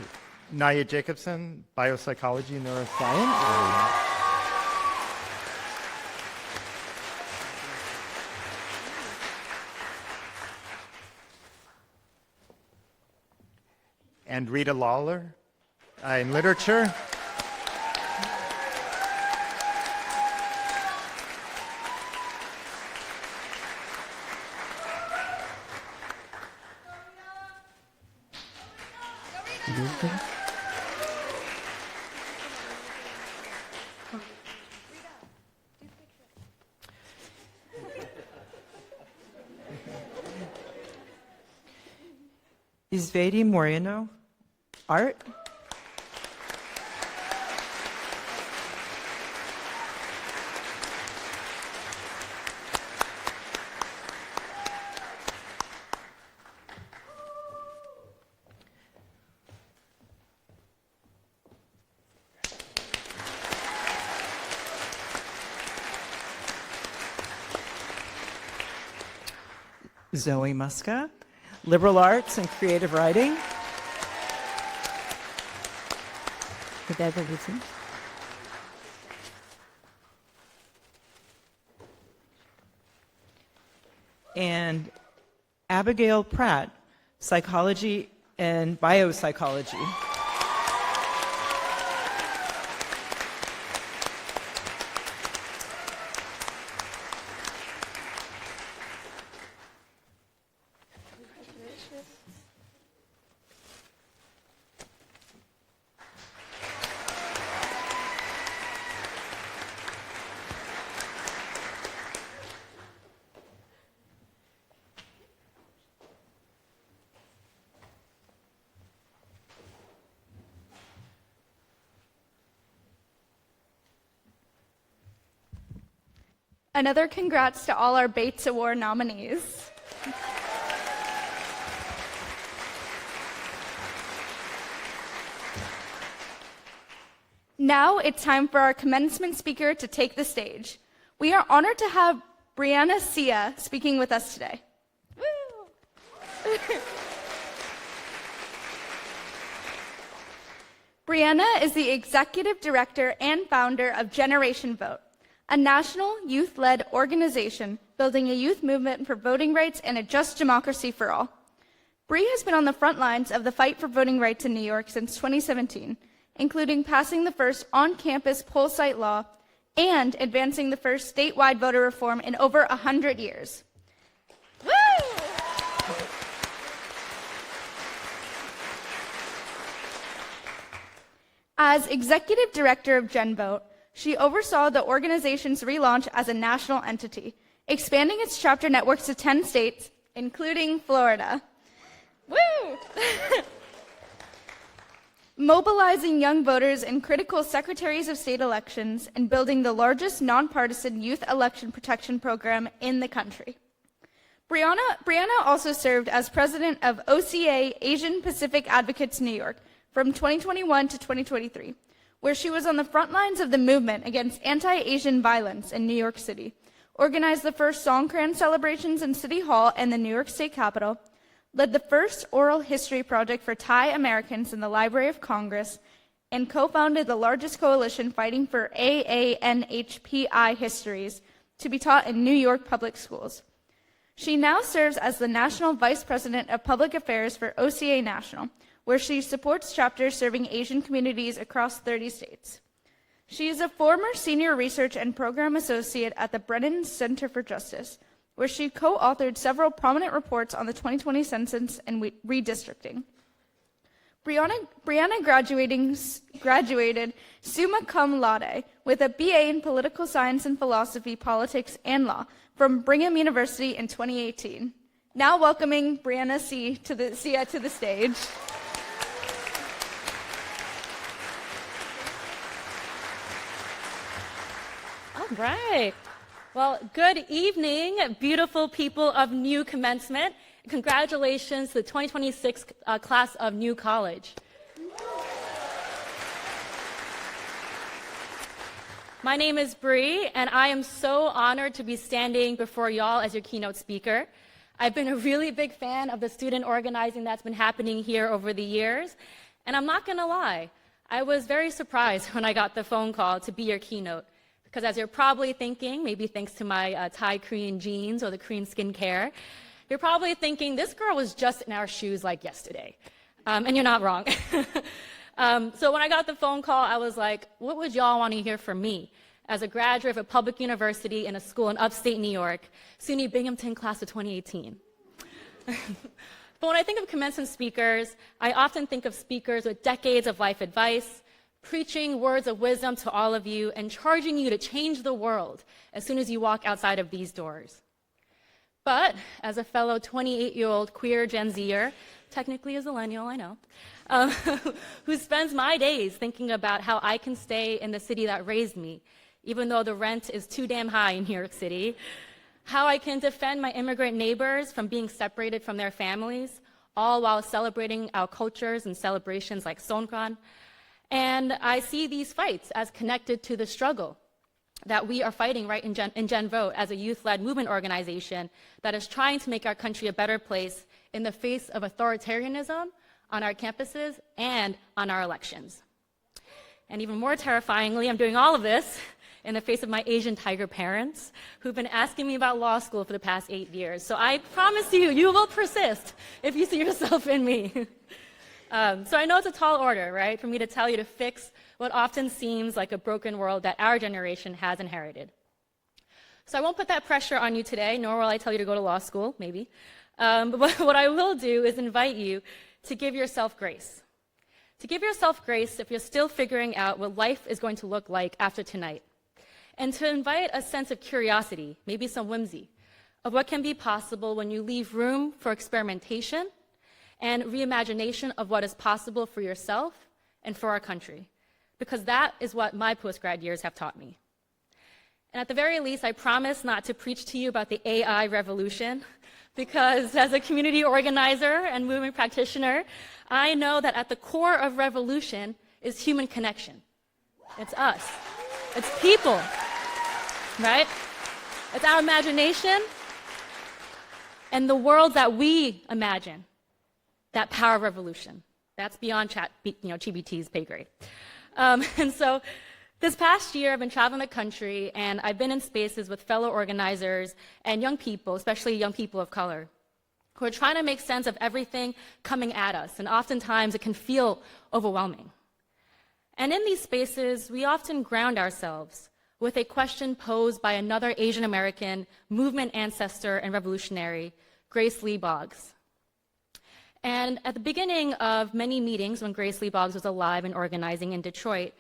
Naya Jacobson, biopsychology, neuroscience. And Rita Lawler in literature. Isvedi Moreno, art. Zoe Muska, liberal arts and creative writing. And Abigail Pratt, psychology and biopsychology. Another congrats to all our Bates Award nominees. Now it's time for our commencement speaker to take the stage. We are honored to have Brianna Sia speaking with us today. Woo! Brianna is the executive director and founder of Generation Vote, a national youth-led organization building a youth movement for voting rights and a just democracy for all. Bree has been on the front lines of the fight for voting rights in New York since 2017, including passing the first on-campus poll site law and advancing the first statewide voter reform in over 100 years. Woo! As executive director of GenVote, she oversaw the organization's relaunch as a national entity, expanding its chapter networks to 10 states, including Florida. Woo! Mobilizing young voters in critical secretaries of state elections and building the largest nonpartisan youth election protection program in the country. Brianna also served as president of OCA Asian Pacific Advocates New York from 2021 to 2023, where she was on the front lines of the movement against anti-Asian violence in New York City, organized the first Songkran celebrations in City Hall and the New York State Capitol, led the first oral history project for Thai Americans in the Library of Congress, and co-founded the largest coalition fighting for AANHPI histories to be taught in New York public schools. She now serves as the National Vice President of Public Affairs for OCA National, where she supports chapters serving Asian communities across 30 states. She is a former senior research and program associate at the Brennan Center for Justice, where she co-authored several prominent reports on the 2020 census and redistricting. Brianna graduated summa cum laude with a BA in Political Science and Philosophy, Politics, and Law from Brigham University in 2018. Now welcoming Brianna Sia to the stage. All right. Well, good evening, beautiful people of New Commencement. Congratulations to the 2026 class of New College. My name is Bree, and I am so honored to be standing before y'all as your keynote speaker. I've been a really big fan of the student organizing that's been happening here over the years, and I'm not gonna lie, I was very surprised when I got the phone call to be your keynote. Because as you're probably thinking, maybe thanks to my Thai Korean jeans or the Korean skincare, you're probably thinking, this girl was just in our shoes like yesterday. And you're not wrong. So when I got the phone call, I was like, what would y'all want to hear from me? As a graduate of a public university in a school in upstate New York, SUNY Binghamton class of 2018. But when I think of commencement speakers, I often think of speakers with decades of life advice, preaching words of wisdom to all of you and charging you to change the world as soon as you walk outside of these doors. But as a fellow 28-year-old queer Gen Zer, technically a millennial, I know, who spends my days thinking about how I can stay in the city that raised me, even though the rent is too damn high in New York City, how I can defend my immigrant neighbors from being separated from their families, all while celebrating our cultures and celebrations like Songkran. And I see these fights as connected to the struggle that we are fighting right in Gen Vote as a youth-led movement organization that is trying to make our country a better place in the face of authoritarianism on our campuses and on our elections. And even more terrifyingly, I'm doing all of this in the face of my Asian tiger parents who've been asking me about law school for the past 8 years. So I promise you, you will persist if you see yourself in me. So I know it's a tall order, right, for me to tell you to fix what often seems like a broken world that our generation has inherited. So I won't put that pressure on you today, nor will I tell you to go to law school, maybe. But what I will do is invite you to give yourself grace. To give yourself grace if you're still figuring out what life is going to look like after tonight. And to invite a sense of curiosity, maybe some whimsy, of what can be possible when you leave room for experimentation and reimagination of what is possible for yourself and for our country, because that is what my postgrad years have taught me. And at the very least, I promise not to preach to you about the AI revolution, because as a community organizer and movement practitioner, I know that at the core of revolution is human connection. It's us. It's people, right? It's our imagination and the world that we imagine. That power of revolution. That's beyond GBT's pay grade. And so this past year, I've been traveling the country, and I've been in spaces with fellow organizers and young people, especially young people of color, who are trying to make sense of everything coming at us, and oftentimes it can feel overwhelming. And in these spaces, we often ground ourselves with a question posed by another Asian American movement ancestor and revolutionary, Grace Lee Boggs. And at the beginning of many meetings when Grace Lee Boggs was alive and organizing in Detroit,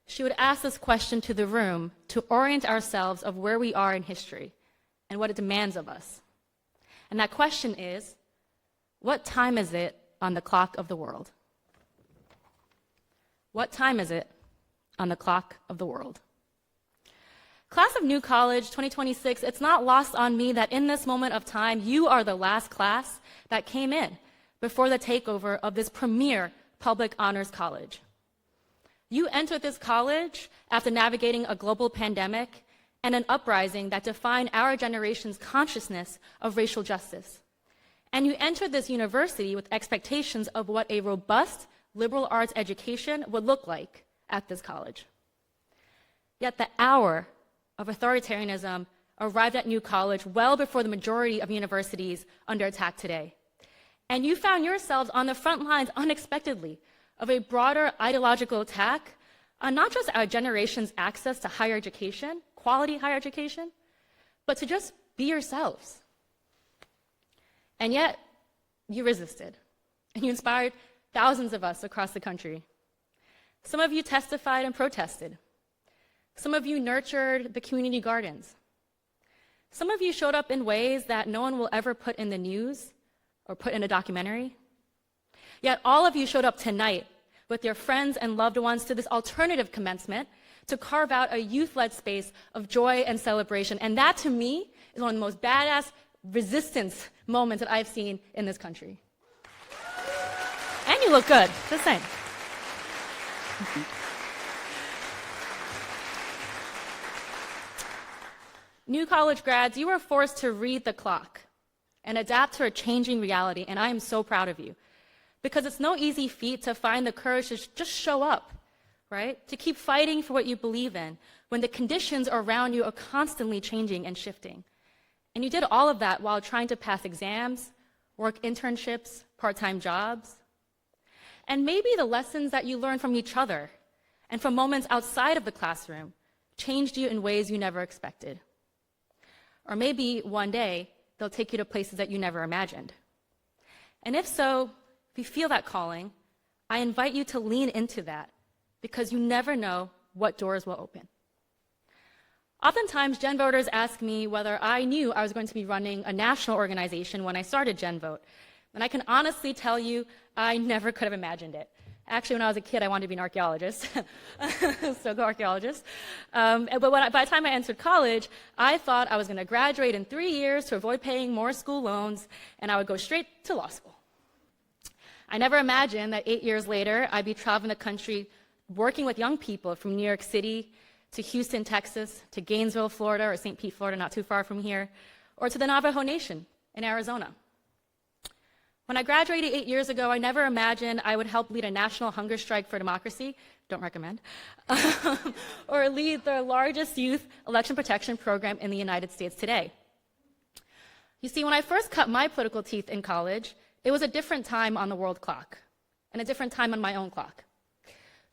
she would ask this question to the room to orient ourselves of where we are in history and what it demands of us. And that question is, what time is it on the clock of the world? What time is it on the clock of the world? Class of New College 2026, it's not lost on me that in this moment of time, you are the last class that came in before the takeover of this premier public honors college. You entered this college after navigating a global pandemic and an uprising that defined our generation's consciousness of racial justice. And you entered this university with expectations of what a robust liberal arts education would look like at this college. Yet the hour of authoritarianism arrived at New College well before the majority of universities under attack today. And you found yourselves on the front lines unexpectedly of a broader ideological attack on not just our generation's access to higher education, quality higher education, but to just be yourselves. And yet, you resisted, and you inspired thousands of us across the country. Some of you testified and protested. Some of you nurtured the community gardens. Some of you showed up in ways that no one will ever put in the news or put in a documentary. Yet all of you showed up tonight with your friends and loved ones to this alternative commencement to carve out a youth-led space of joy and celebration. And that, to me, is one of the most badass resistance moments that I've seen in this country. And you look good, just saying. New college grads, you were forced to read the clock and adapt to a changing reality, and I am so proud of you. Because it's no easy feat to find the courage to just show up, right? To keep fighting for what you believe in when the conditions around you are constantly changing and shifting. And you did all of that while trying to pass exams, work internships, part-time jobs. And maybe the lessons that you learned from each other and from moments outside of the classroom changed you in ways you never expected. Or maybe one day, they'll take you to places that you never imagined. And if so, if you feel that calling, I invite you to lean into that, because you never know what doors will open. Oftentimes, Gen Voters ask me whether I knew I was going to be running a national organization when I started Gen Vote. And I can honestly tell you, I never could have imagined it. Actually, when I was a kid, I wanted to be an archaeologist, so go archaeologist. But by the time I entered college, I thought I was going to graduate in 3 years to avoid paying more school loans, and I would go straight to law school. I never imagined that 8 years later, I'd be traveling the country working with young people from New York City to Houston, Texas, to Gainesville, Florida, or St. Pete, Florida, not too far from here, or to the Navajo Nation in Arizona. When I graduated 8 years ago, I never imagined I would help lead a national hunger strike for democracy, don't recommend, or lead the largest youth election protection program in the United States today. You see, when I first cut my political teeth in college, it was a different time on the world clock, and a different time on my own clock.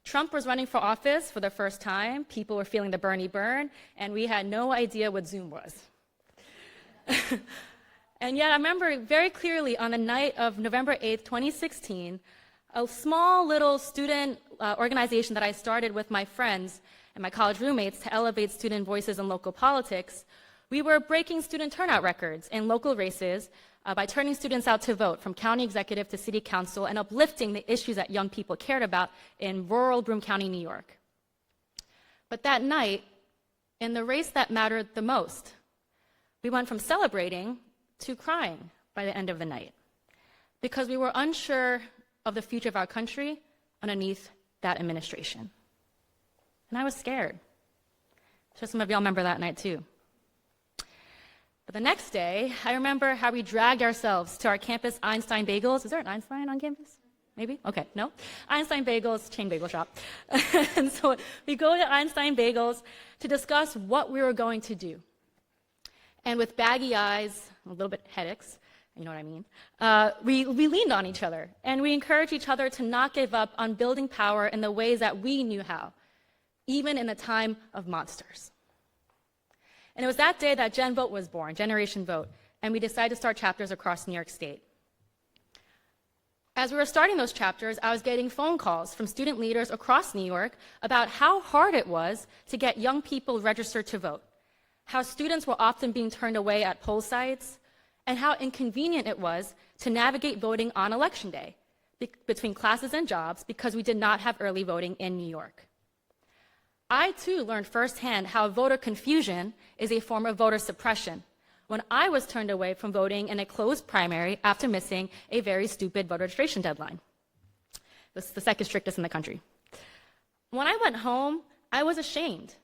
Trump was running for office for the first time, people were feeling the Bernie burn, and we had no idea what Zoom was. And yet I remember very clearly on the night of November 8th, 2016, a small little student organization that I started with my friends and my college roommates to elevate student voices in local politics, we were breaking student turnout records in local races by turning students out to vote, from county executive to city council, and uplifting the issues that young people cared about in rural Broome County, New York. But that night, in the race that mattered the most, we went from celebrating to crying by the end of the night, because we were unsure of the future of our country underneath that administration. And I was scared. I'm sure some of y'all remember that night too. But the next day, I remember how we dragged ourselves to our campus Einstein Bagels. Is there an Einstein on campus? Maybe? Okay, no? Einstein Bagels, chain bagel shop. And so we go to Einstein Bagels to discuss what we were going to do. And with baggy eyes, a little bit headaches, you know what I mean, we leaned on each other, and we encouraged each other to not give up on building power in the ways that we knew how, even in a time of monsters. And it was that day that Gen Vote was born, Generation Vote, and we decided to start chapters across New York State. As we were starting those chapters, I was getting phone calls from student leaders across New York about how hard it was to get young people registered to vote, how students were often being turned away at poll sites, and how inconvenient it was to navigate voting on Election Day between classes and jobs because we did not have early voting in New York. I, too, learned firsthand how voter confusion is a form of voter suppression when I was turned away from voting in a closed primary after missing a very stupid voter registration deadline. This is the second strictest in the country. When I went home, I was ashamed.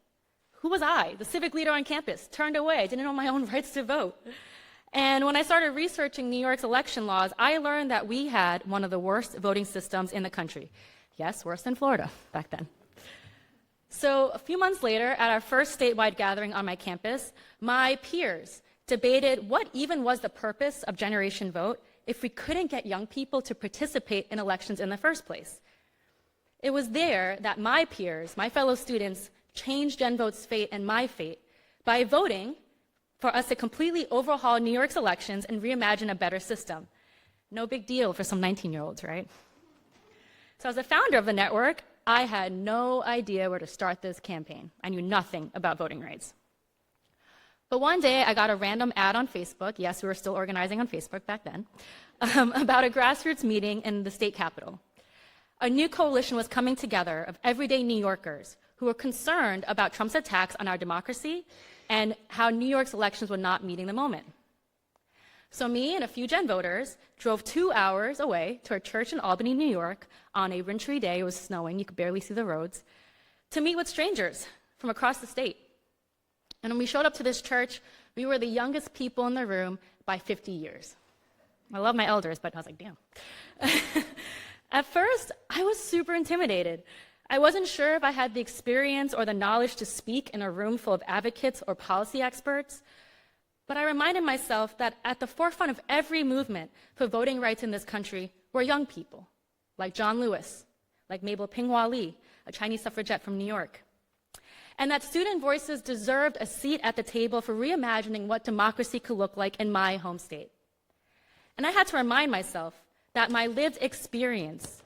Who was I, the civic leader on campus, turned away? I didn't know my own rights to vote. And when I started researching New York's election laws, I learned that we had one of the worst voting systems in the country. Yes, worse than Florida back then. So a few months later, at our first statewide gathering on my campus, my peers debated what even was the purpose of Generation Vote if we couldn't get young people to participate in elections in the first place. It was there that my peers, my fellow students, changed Gen Vote's fate and my fate by voting for us to completely overhaul New York's elections and reimagine a better system. No big deal for some 19-year-olds, right? So as the founder of the network, I had no idea where to start this campaign. I knew nothing about voting rights. But one day, I got a random ad on Facebook, yes, we were still organizing on Facebook back then, about a grassroots meeting in the state capitol. A new coalition was coming together of everyday New Yorkers who were concerned about Trump's attacks on our democracy and how New York's elections were not meeting the moment. So me and a few Gen Voters drove 2 hours away to a church in Albany, New York, on a wintry day, it was snowing, you could barely see the roads, to meet with strangers from across the state. And when we showed up to this church, we were the youngest people in the room by 50 years. I love my elders, but I was like, damn. At first, I was super intimidated. I wasn't sure if I had the experience or the knowledge to speak in a room full of advocates or policy experts, but I reminded myself that at the forefront of every movement for voting rights in this country were young people, like John Lewis, like Mabel Pinghua Lee, a Chinese suffragette from New York, and that student voices deserved a seat at the table for reimagining what democracy could look like in my home state. And I had to remind myself that my lived experience,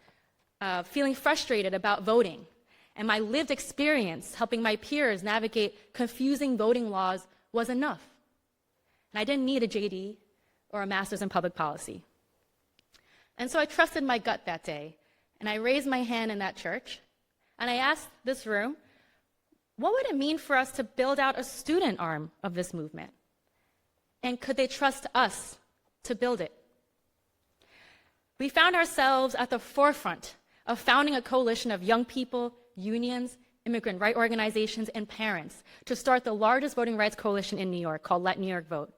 feeling frustrated about voting, and my lived experience helping my peers navigate confusing voting laws was enough. And I didn't need a JD or a master's in public policy. And so I trusted my gut that day, and I raised my hand in that church, and I asked this room, what would it mean for us to build out a student arm of this movement? And could they trust us to build it? We found ourselves at the forefront of founding a coalition of young people, unions, immigrant rights organizations, and parents to start the largest voting rights coalition in New York called Let New York Vote.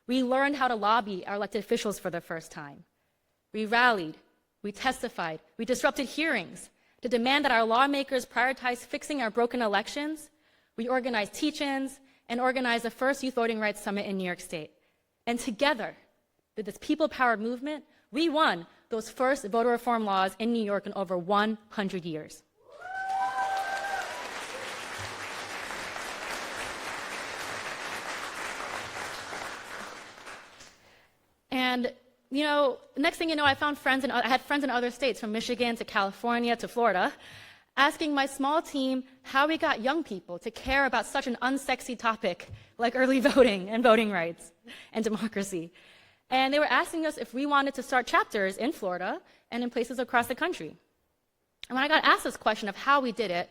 We learned how to lobby our elected officials for the first time. We rallied, we testified, we disrupted hearings to demand that our lawmakers prioritize fixing our broken elections. We organized teach-ins and organized the first Youth Voting Rights Summit in New York State. And together, with this people-powered movement, we won those first voter reform laws in New York in over 100 years. And next thing you know, I had friends in other states, from Michigan to California to Florida, asking my small team how we got young people to care about such an unsexy topic like early voting and voting rights and democracy. And they were asking us if we wanted to start chapters in Florida and in places across the country. And when I got asked this question of how we did it,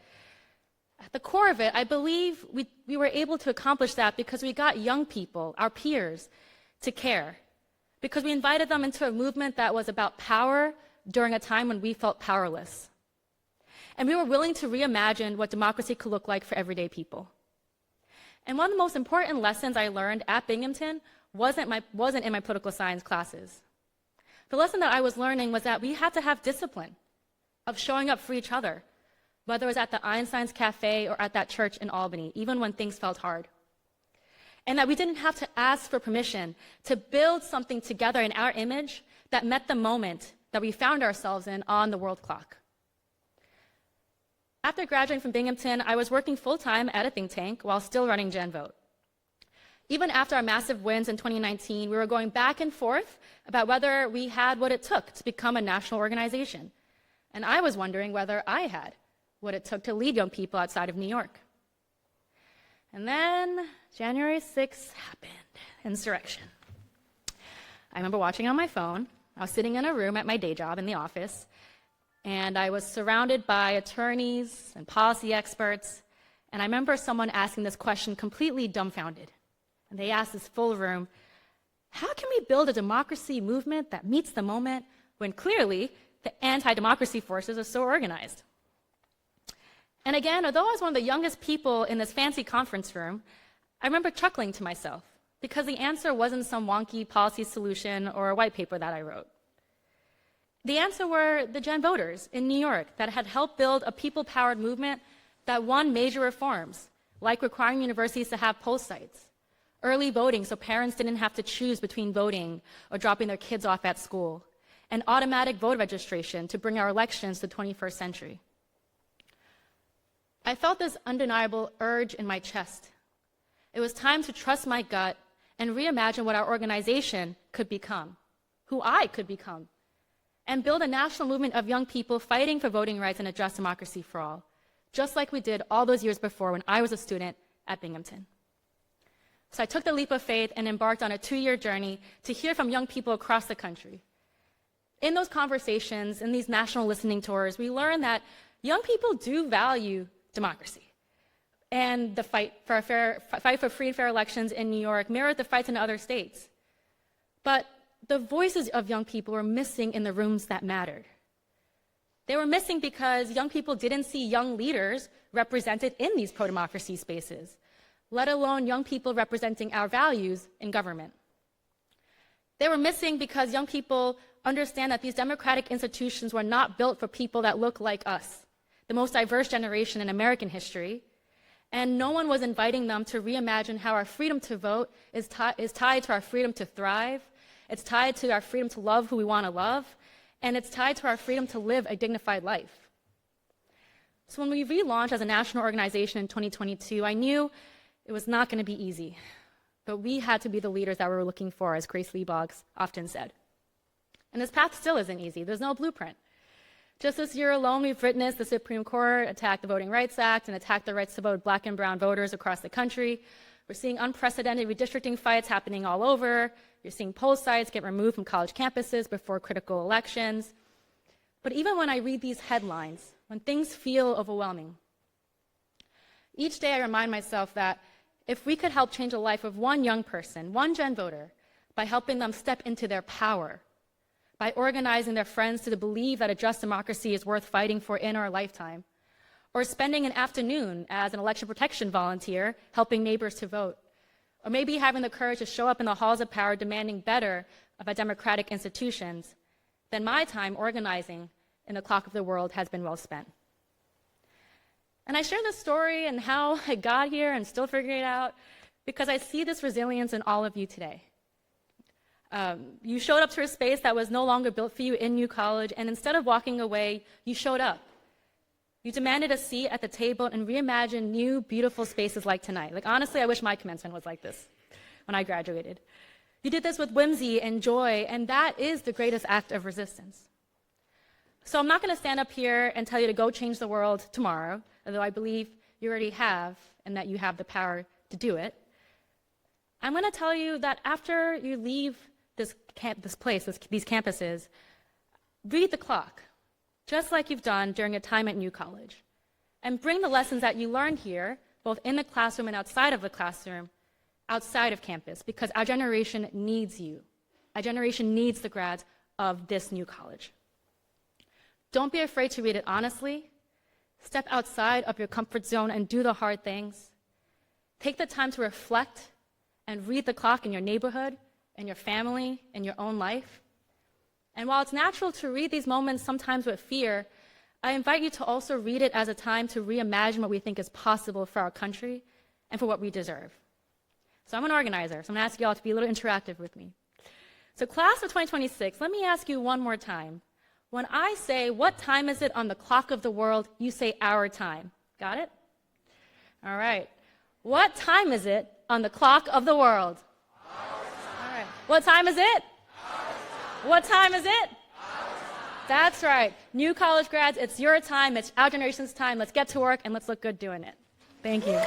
at the core of it, I believe we were able to accomplish that because we got young people, our peers, to care. Because we invited them into a movement that was about power during a time when we felt powerless. And we were willing to reimagine what democracy could look like for everyday people. And one of the most important lessons I learned at Binghamton wasn't in my political science classes. The lesson that I was learning was that we had to have discipline of showing up for each other, whether it was at the Einstein's Cafe or at that church in Albany, even when things felt hard. And that we didn't have to ask for permission to build something together in our image that met the moment that we found ourselves in on the world clock. After graduating from Binghamton, I was working full-time at a think tank while still running Gen Vote. Even after our massive wins in 2019, we were going back and forth about whether we had what it took to become a national organization. And I was wondering whether I had what it took to lead young people outside of New York. And then January 6th happened, insurrection. I remember watching on my phone. I was sitting in a room at my day job in the office, and I was surrounded by attorneys and policy experts, and I remember someone asking this question completely dumbfounded. And they asked this full room, how can we build a democracy movement that meets the moment when clearly the anti-democracy forces are so organized? And again, although I was one of the youngest people in this fancy conference room, I remember chuckling to myself because the answer wasn't some wonky policy solution or a white paper that I wrote. The answer were the Gen voters in New York that had helped build a people-powered movement that won major reforms, like requiring universities to have poll sites, early voting so parents didn't have to choose between voting or dropping their kids off at school, and automatic voter registration to bring our elections to the 21st century. I felt this undeniable urge in my chest. It was time to trust my gut and reimagine what our organization could become, who I could become, and build a national movement of young people fighting for voting rights and a just democracy for all, just like we did all those years before when I was a student at Binghamton. So I took the leap of faith and embarked on a 2-year journey to hear from young people across the country. In those conversations, in these national listening tours, we learned that young people do value democracy. And the fight for free and fair elections in New York mirrored the fights in other states. But the voices of young people were missing in the rooms that mattered. They were missing because young people didn't see young leaders represented in these pro-democracy spaces, let alone young people representing our values in government. They were missing because young people understand that these democratic institutions were not built for people that look like us, the most diverse generation in American history, and no one was inviting them to reimagine how our freedom to vote is tied to our freedom to thrive, it's tied to our freedom to love who we want to love, and it's tied to our freedom to live a dignified life. So when we relaunched as a national organization in 2022, I knew it was not going to be easy, but we had to be the leaders that we were looking for, as Grace Lee Boggs often said. And this path still isn't easy. There's no blueprint. Just this year alone, we've witnessed the Supreme Court attack the Voting Rights Act and attack the rights to vote black and brown voters across the country. We're seeing unprecedented redistricting fights happening all over. You're seeing poll sites get removed from college campuses before critical elections. But even when I read these headlines, when things feel overwhelming, each day I remind myself that if we could help change the life of one young person, one Gen voter, by helping them step into their power, by organizing their friends to believe that a just democracy is worth fighting for in our lifetime, or spending an afternoon as an election protection volunteer helping neighbors to vote, or maybe having the courage to show up in the halls of power demanding better of our democratic institutions, then my time organizing in the clock of the world has been well spent. And I share this story and how I got here and still figuring it out because I see this resilience in all of you today. You showed up to a space that was no longer built for you in New College, and instead of walking away, you showed up. You demanded a seat at the table and reimagined new, beautiful spaces like tonight. Like, honestly, I wish my commencement was like this when I graduated. You did this with whimsy and joy, and that is the greatest act of resistance. So I'm not going to stand up here and tell you to go change the world tomorrow, although I believe you already have and that you have the power to do it. I'm going to tell you that after you leave these campuses, read the clock, just like you've done during your time at New College, and bring the lessons that you learned here, both in the classroom and outside of the classroom, outside of campus, because our generation needs you. Our generation needs the grads of this New College. Don't be afraid to read it honestly. Step outside of your comfort zone and do the hard things. Take the time to reflect and read the clock in your neighborhood, in your family, in your own life. And while it's natural to read these moments sometimes with fear, I invite you to also read it as a time to reimagine what we think is possible for our country and for what we deserve. So I'm an organizer, so I'm going to ask you all to be a little interactive with me. So class of 2026, let me ask you one more time. When I say, what time is it on the clock of the world, you say our time. Got it? All right. What time is it on the clock of the world? All right. What time is it? What time is it? That's right. New college grads, it's your time. It's our generation's time. Let's get to work and let's look good doing it. Thank you.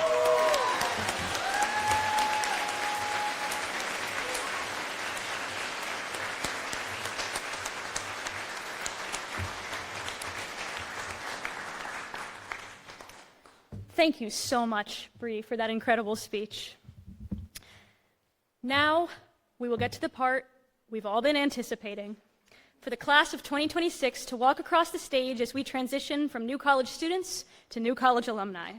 Thank you so much, Bree, for that incredible speech. Now, we will get to the part we've all been anticipating. For the class of 2026 to walk across the stage as we transition from New College students to New College alumni.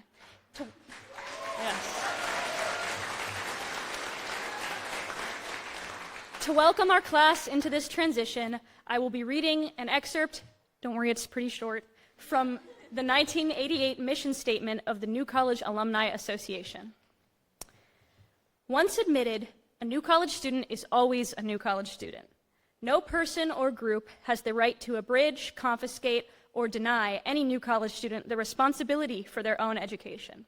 To welcome our class into this transition, I will be reading an excerpt, don't worry, it's pretty short, from the 1988 mission statement of the New College Alumni Association. Once admitted, a New College student is always a New College student. No person or group has the right to abridge, confiscate, or deny any New College student the responsibility for their own education.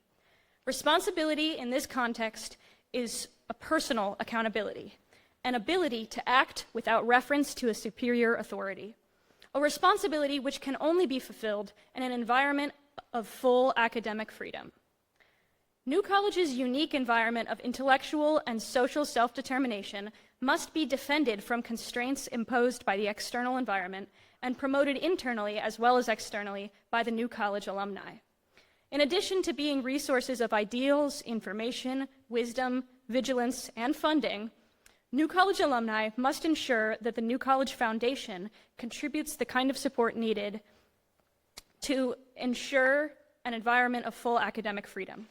Responsibility in this context is a personal accountability, an ability to act without reference to a superior authority, a responsibility which can only be fulfilled in an environment of full academic freedom. New College's unique environment of intellectual and social self-determination must be defended from constraints imposed by the external environment and promoted internally as well as externally by the New College alumni. In addition to being resources of ideals, information, wisdom, vigilance, and funding, New College alumni must ensure that the New College Foundation contributes the kind of support needed to ensure an environment of full academic freedom.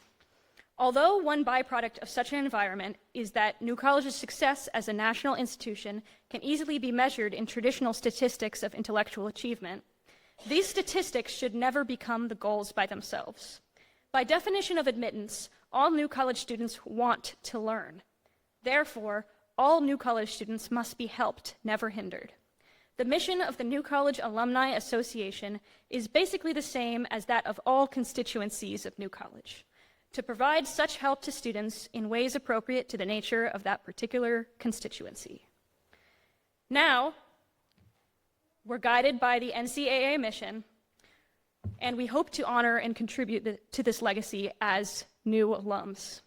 Although one byproduct of such an environment is that New College's success as a national institution can easily be measured in traditional statistics of intellectual achievement, these statistics should never become the goals by themselves. By definition of admittance, all New College students want to learn. Therefore, all New College students must be helped, never hindered. The mission of the New College Alumni Association is basically the same as that of all constituencies of New College: to provide such help to students in ways appropriate to the nature of that particular constituency. Now, We're guided by the NCAA mission, and we hope to honor and contribute to this legacy as new alums.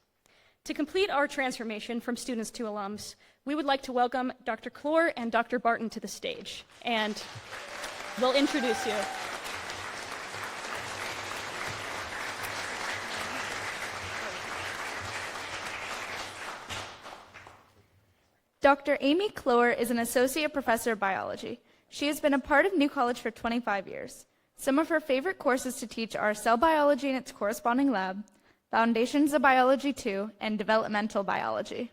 To complete our transformation from students to alums, we would like to welcome Dr. Clore and Dr. Barton to the stage, and we'll introduce you. Dr. Amy Clore is an associate professor of biology. She has been a part of New College for 25 years. Some of her favorite courses to teach are cell biology and its corresponding lab, Foundations of Biology 2, and Developmental Biology.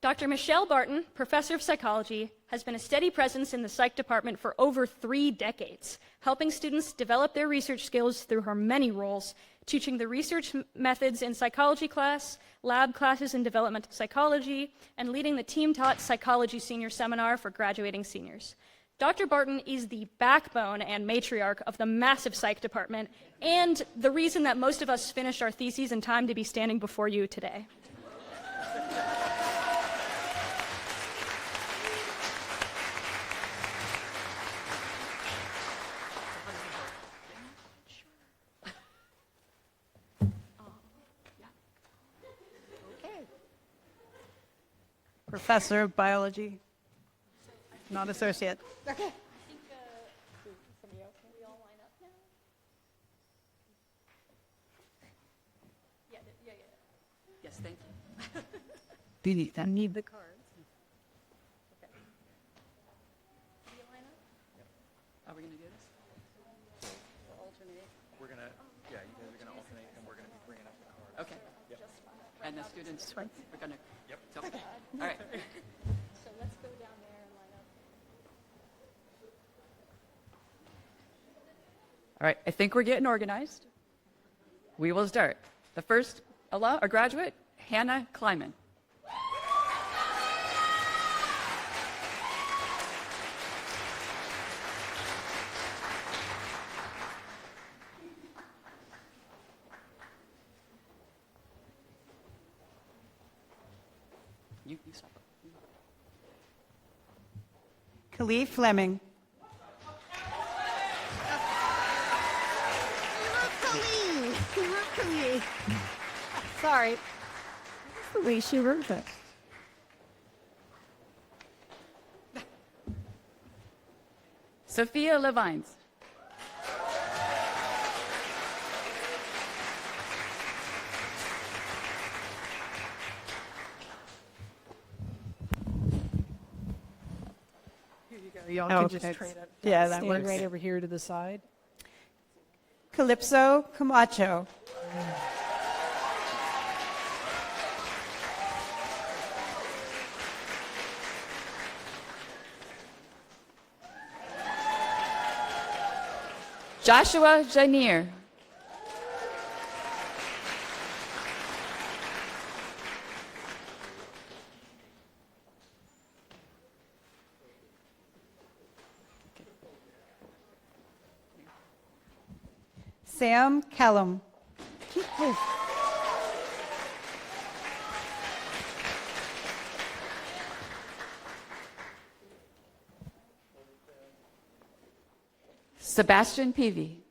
Dr. Michelle Barton, professor of psychology, has been a steady presence in the psych department for over 3 decades, helping students develop their research skills through her many roles, teaching the research methods in psychology class, lab classes in developmental psychology, and leading the team-taught psychology senior seminar for graduating seniors. Dr. Barton is the backbone and matriarch of the massive psych department, and the reason that most of us finished our theses in time to be standing before you today. Professor of biology, not associate. Okay. Yes, thank you. Do you need the cards? Are we going to do this? We'll alternate. We're going to, yeah, you guys are going to alternate, and we're going to be bringing up the cards. Okay. And the students, we're going to. Yep. Okay. All right. So let's go down there and line up. All right. I think we're getting organized. We will start. The first a graduate, Hannah Kleiman. You stop. Khalif Fleming. Sorry. That's the way she wrote it. Sophia Levines. Y'all Oh, can just okay. trade it. Yeah, that Stand works. right over here to the side. Calypso Camacho. Joshua Janier. Sam Callum. Sebastian Peavy.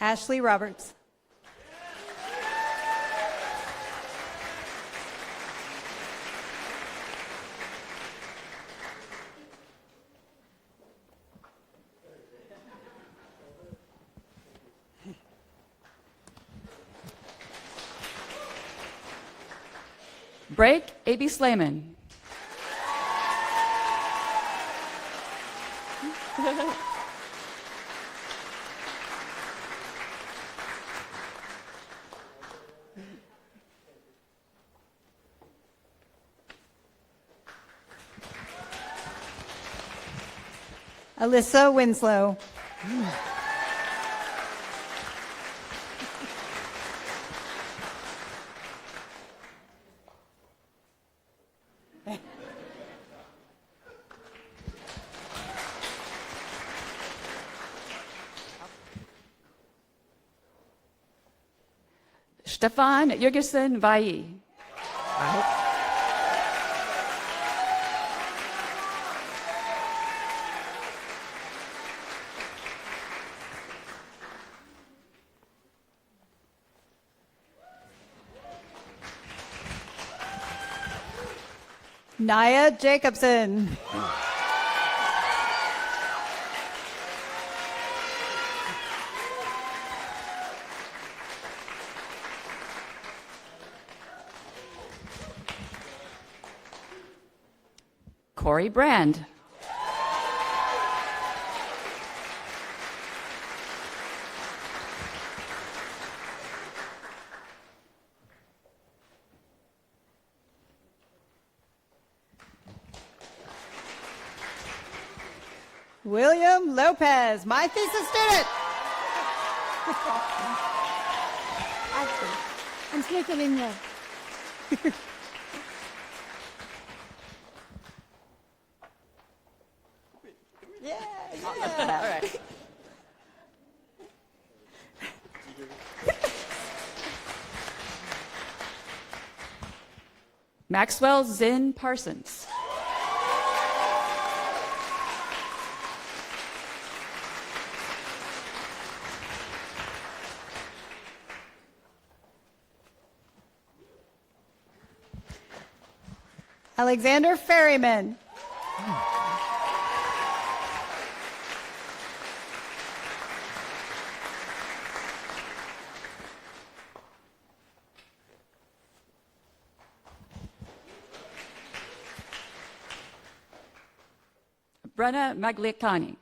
Ashley Roberts. Break A.B. Slayman. Alyssa Winslow. Stefan Jurgensen Vai. Naya Jacobson. Corey Brand. William Lopez, my thesis student. I'm snickering there. All right. Maxwell Zinn Parsons. Alexander Ferryman. Brenna Magliacani.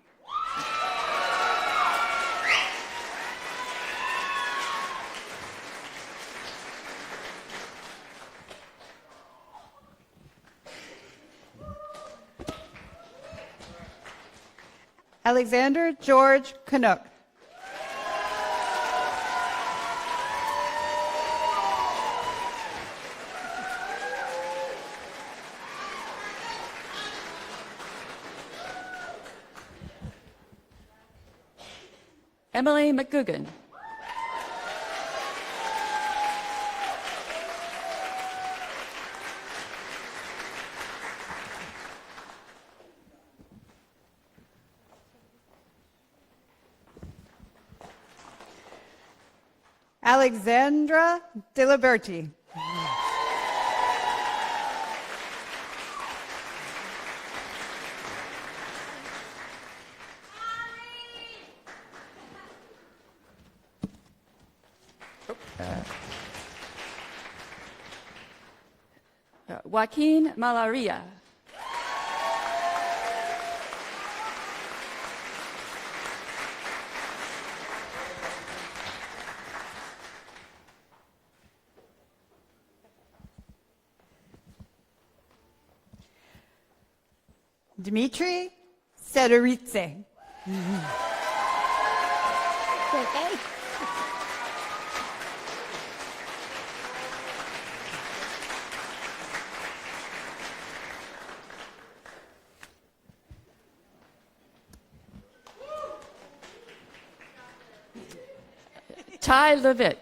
Alexander George Canuck. Emily McGugan. Alexandra Diliberti. Joaquin Malaria. Dmitry Sedoritse. Okay. Ty Levitt.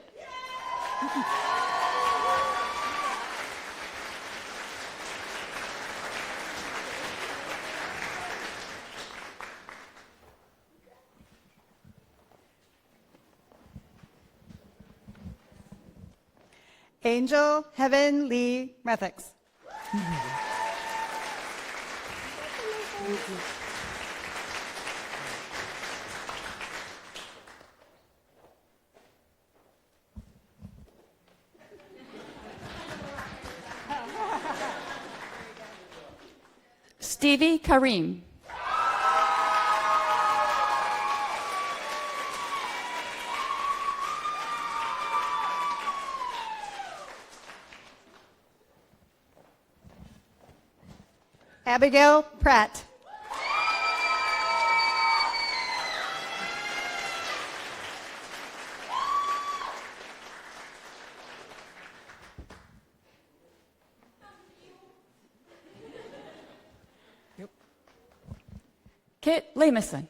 Angel Heaven Lee Methics. Stevie Kareem. Abigail Pratt. Kit Lamison.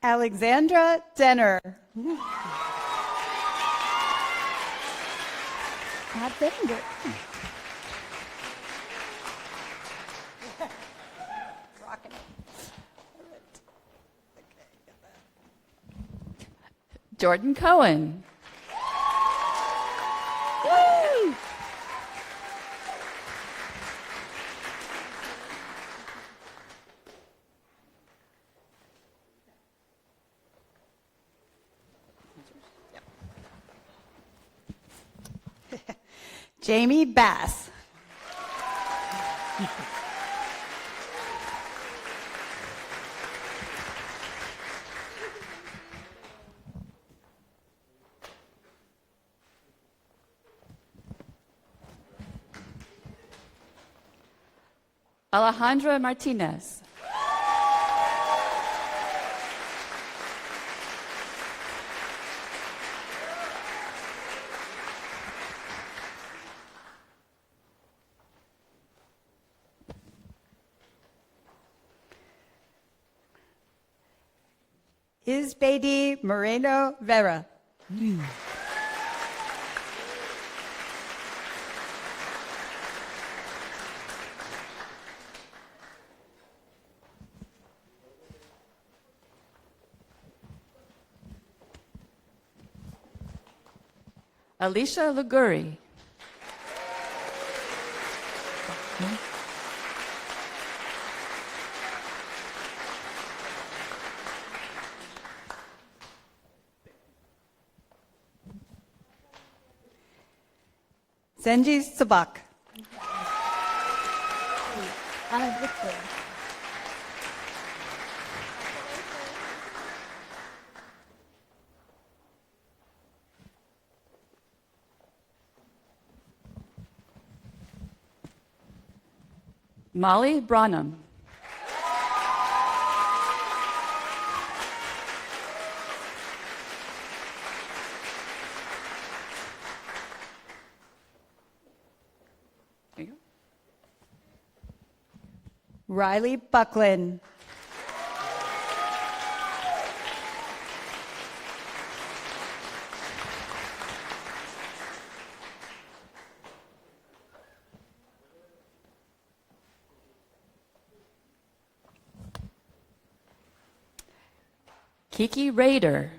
Alexandra Denner. Not Bender. Jordan Cohen. Jamie Bass. Alejandra Martinez. Isbedi Moreno Vera. Alicia Liguri. Zenji Sabak. Anna Victor. Molly Branham. There you go. Riley Buckland. Kiki Rader.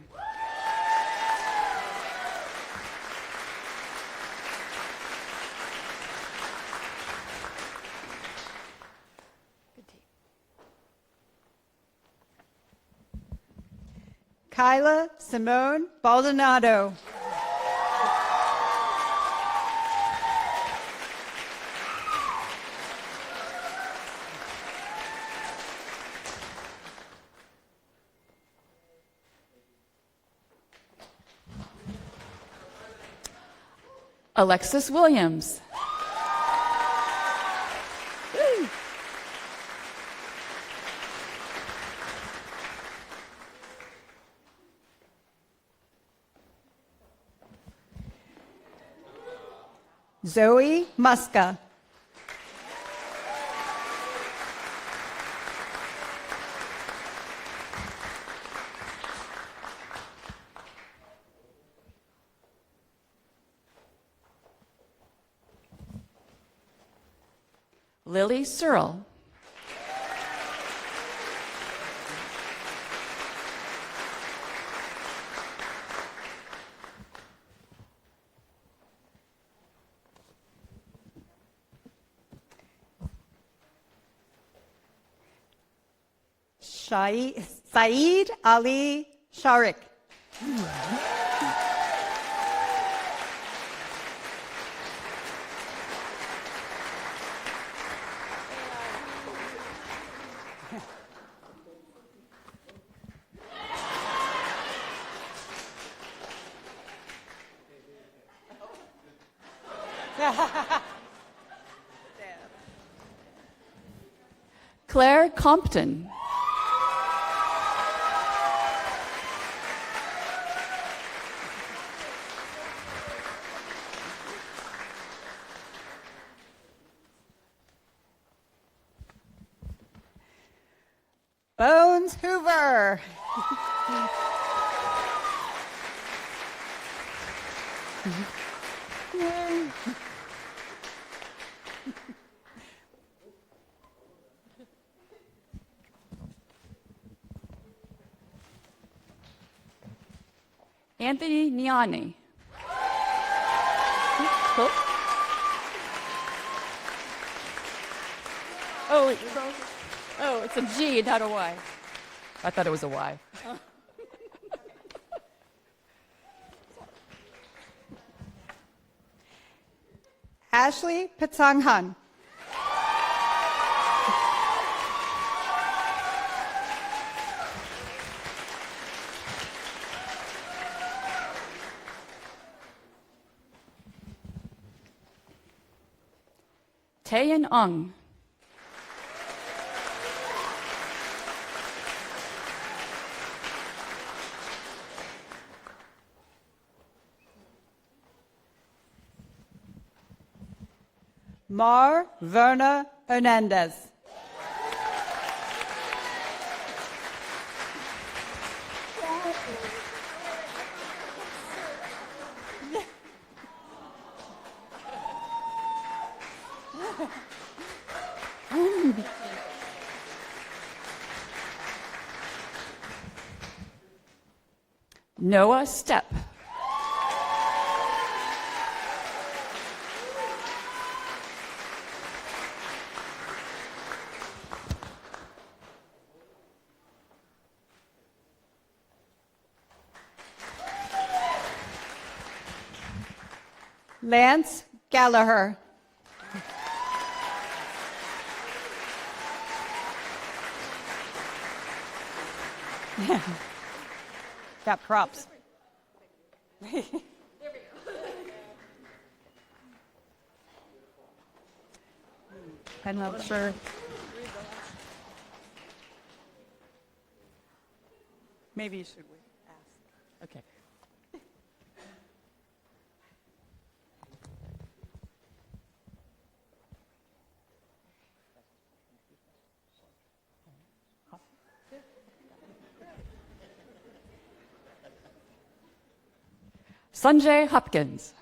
Kyla Simone Baldonado. Alexis Williams. Zoe Muska. Lily Searle. Saeed Ali Sharik. Claire Compton. Bones Jones Hoover. Anthony Niani. Cool. Oh, it's a G, not a Y. I thought it was a Y. Ashley Pitsanghan. Taeyin Ung. Mar Verna Hernandez. Noah Stepp. Lance Gallagher. Got props. I'm not sure. Maybe you should ask. Okay. Sanjay Hopkins.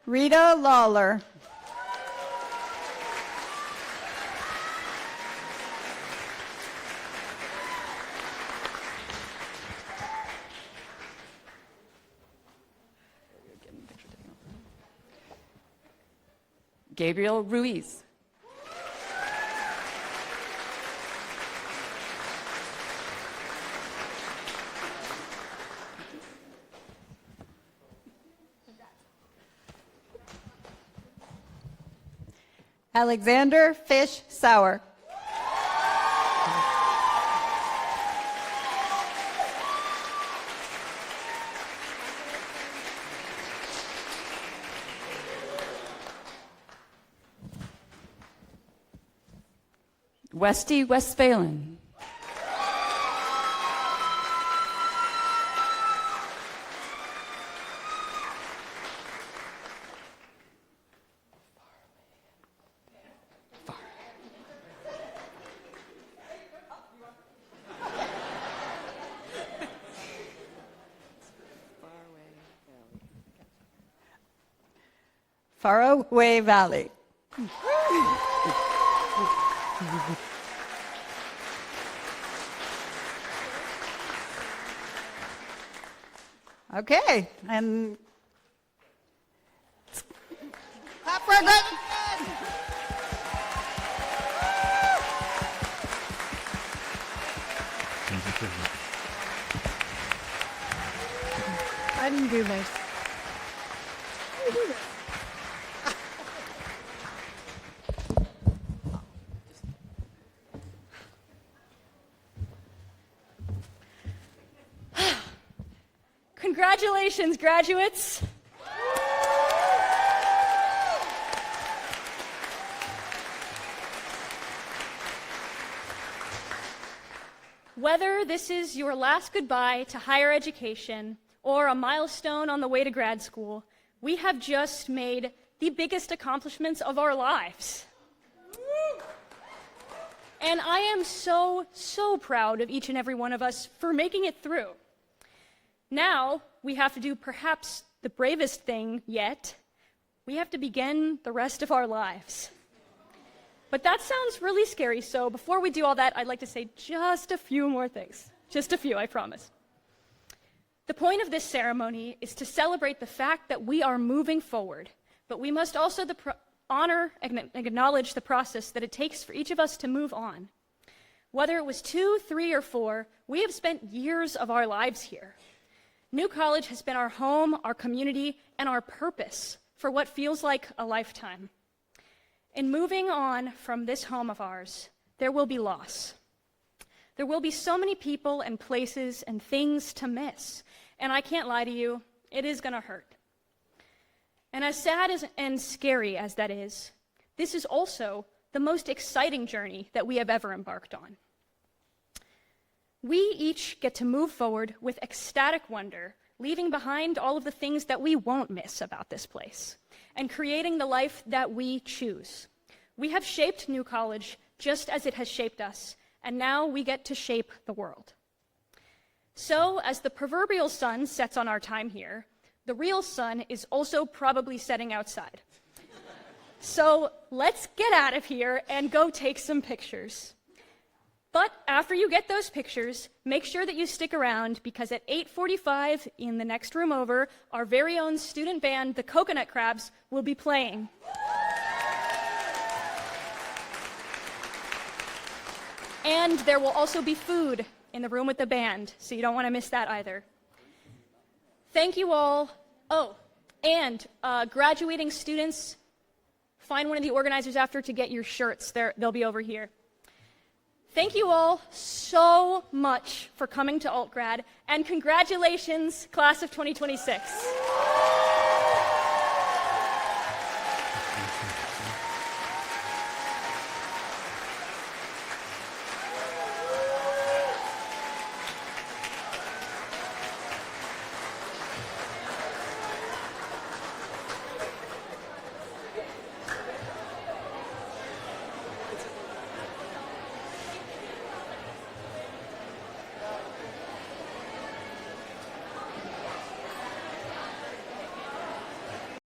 Rita Lawler. Gabriel Ruiz. Alexander Fish Sauer. Westy Westphalen. Faraway Valley. Okay, and clap for a great I didn't do this. Congratulations, graduates. Whether this is your last goodbye to higher education or a milestone on the way to grad school, we have just made the biggest accomplishments of our lives. And I am so, so proud of each and every one of us for making it through. Now, we have to do perhaps the bravest thing yet. We have to begin the rest of our lives. But that sounds really scary, so before we do all that, I'd like to say just a few more things. Just a few, I promise. The point of this ceremony is to celebrate the fact that we are moving forward, but we must also honor and acknowledge the process that it takes for each of us to move on. Whether it was 2, 3, or 4, we have spent years of our lives here. New College has been our home, our community, and our purpose for what feels like a lifetime. In moving on from this home of ours, there will be loss. There will be so many people and places and things to miss. And I can't lie to you, it is going to hurt. And as sad and scary as that is, this is also the most exciting journey that we have ever embarked on. We each get to move forward with ecstatic wonder, leaving behind all of the things that we won't miss about this place, and creating the life that we choose. We have shaped New College just as it has shaped us, and now we get to shape the world. So, as the proverbial sun sets on our time here, the real sun is also probably setting outside. So, let's get out of here and go take some pictures. But after you get those pictures, make sure that you stick around, because at 8:45 in the next room over, our very own student band, the Coconut Crabs, will be playing. And there will also be food in the room with the band, so you don't want to miss that either. Thank you all. Oh, and graduating students, find one of the organizers after to get your shirts. They'll be over here. Thank you all so much for coming to AltGrad, and congratulations, class of 2026.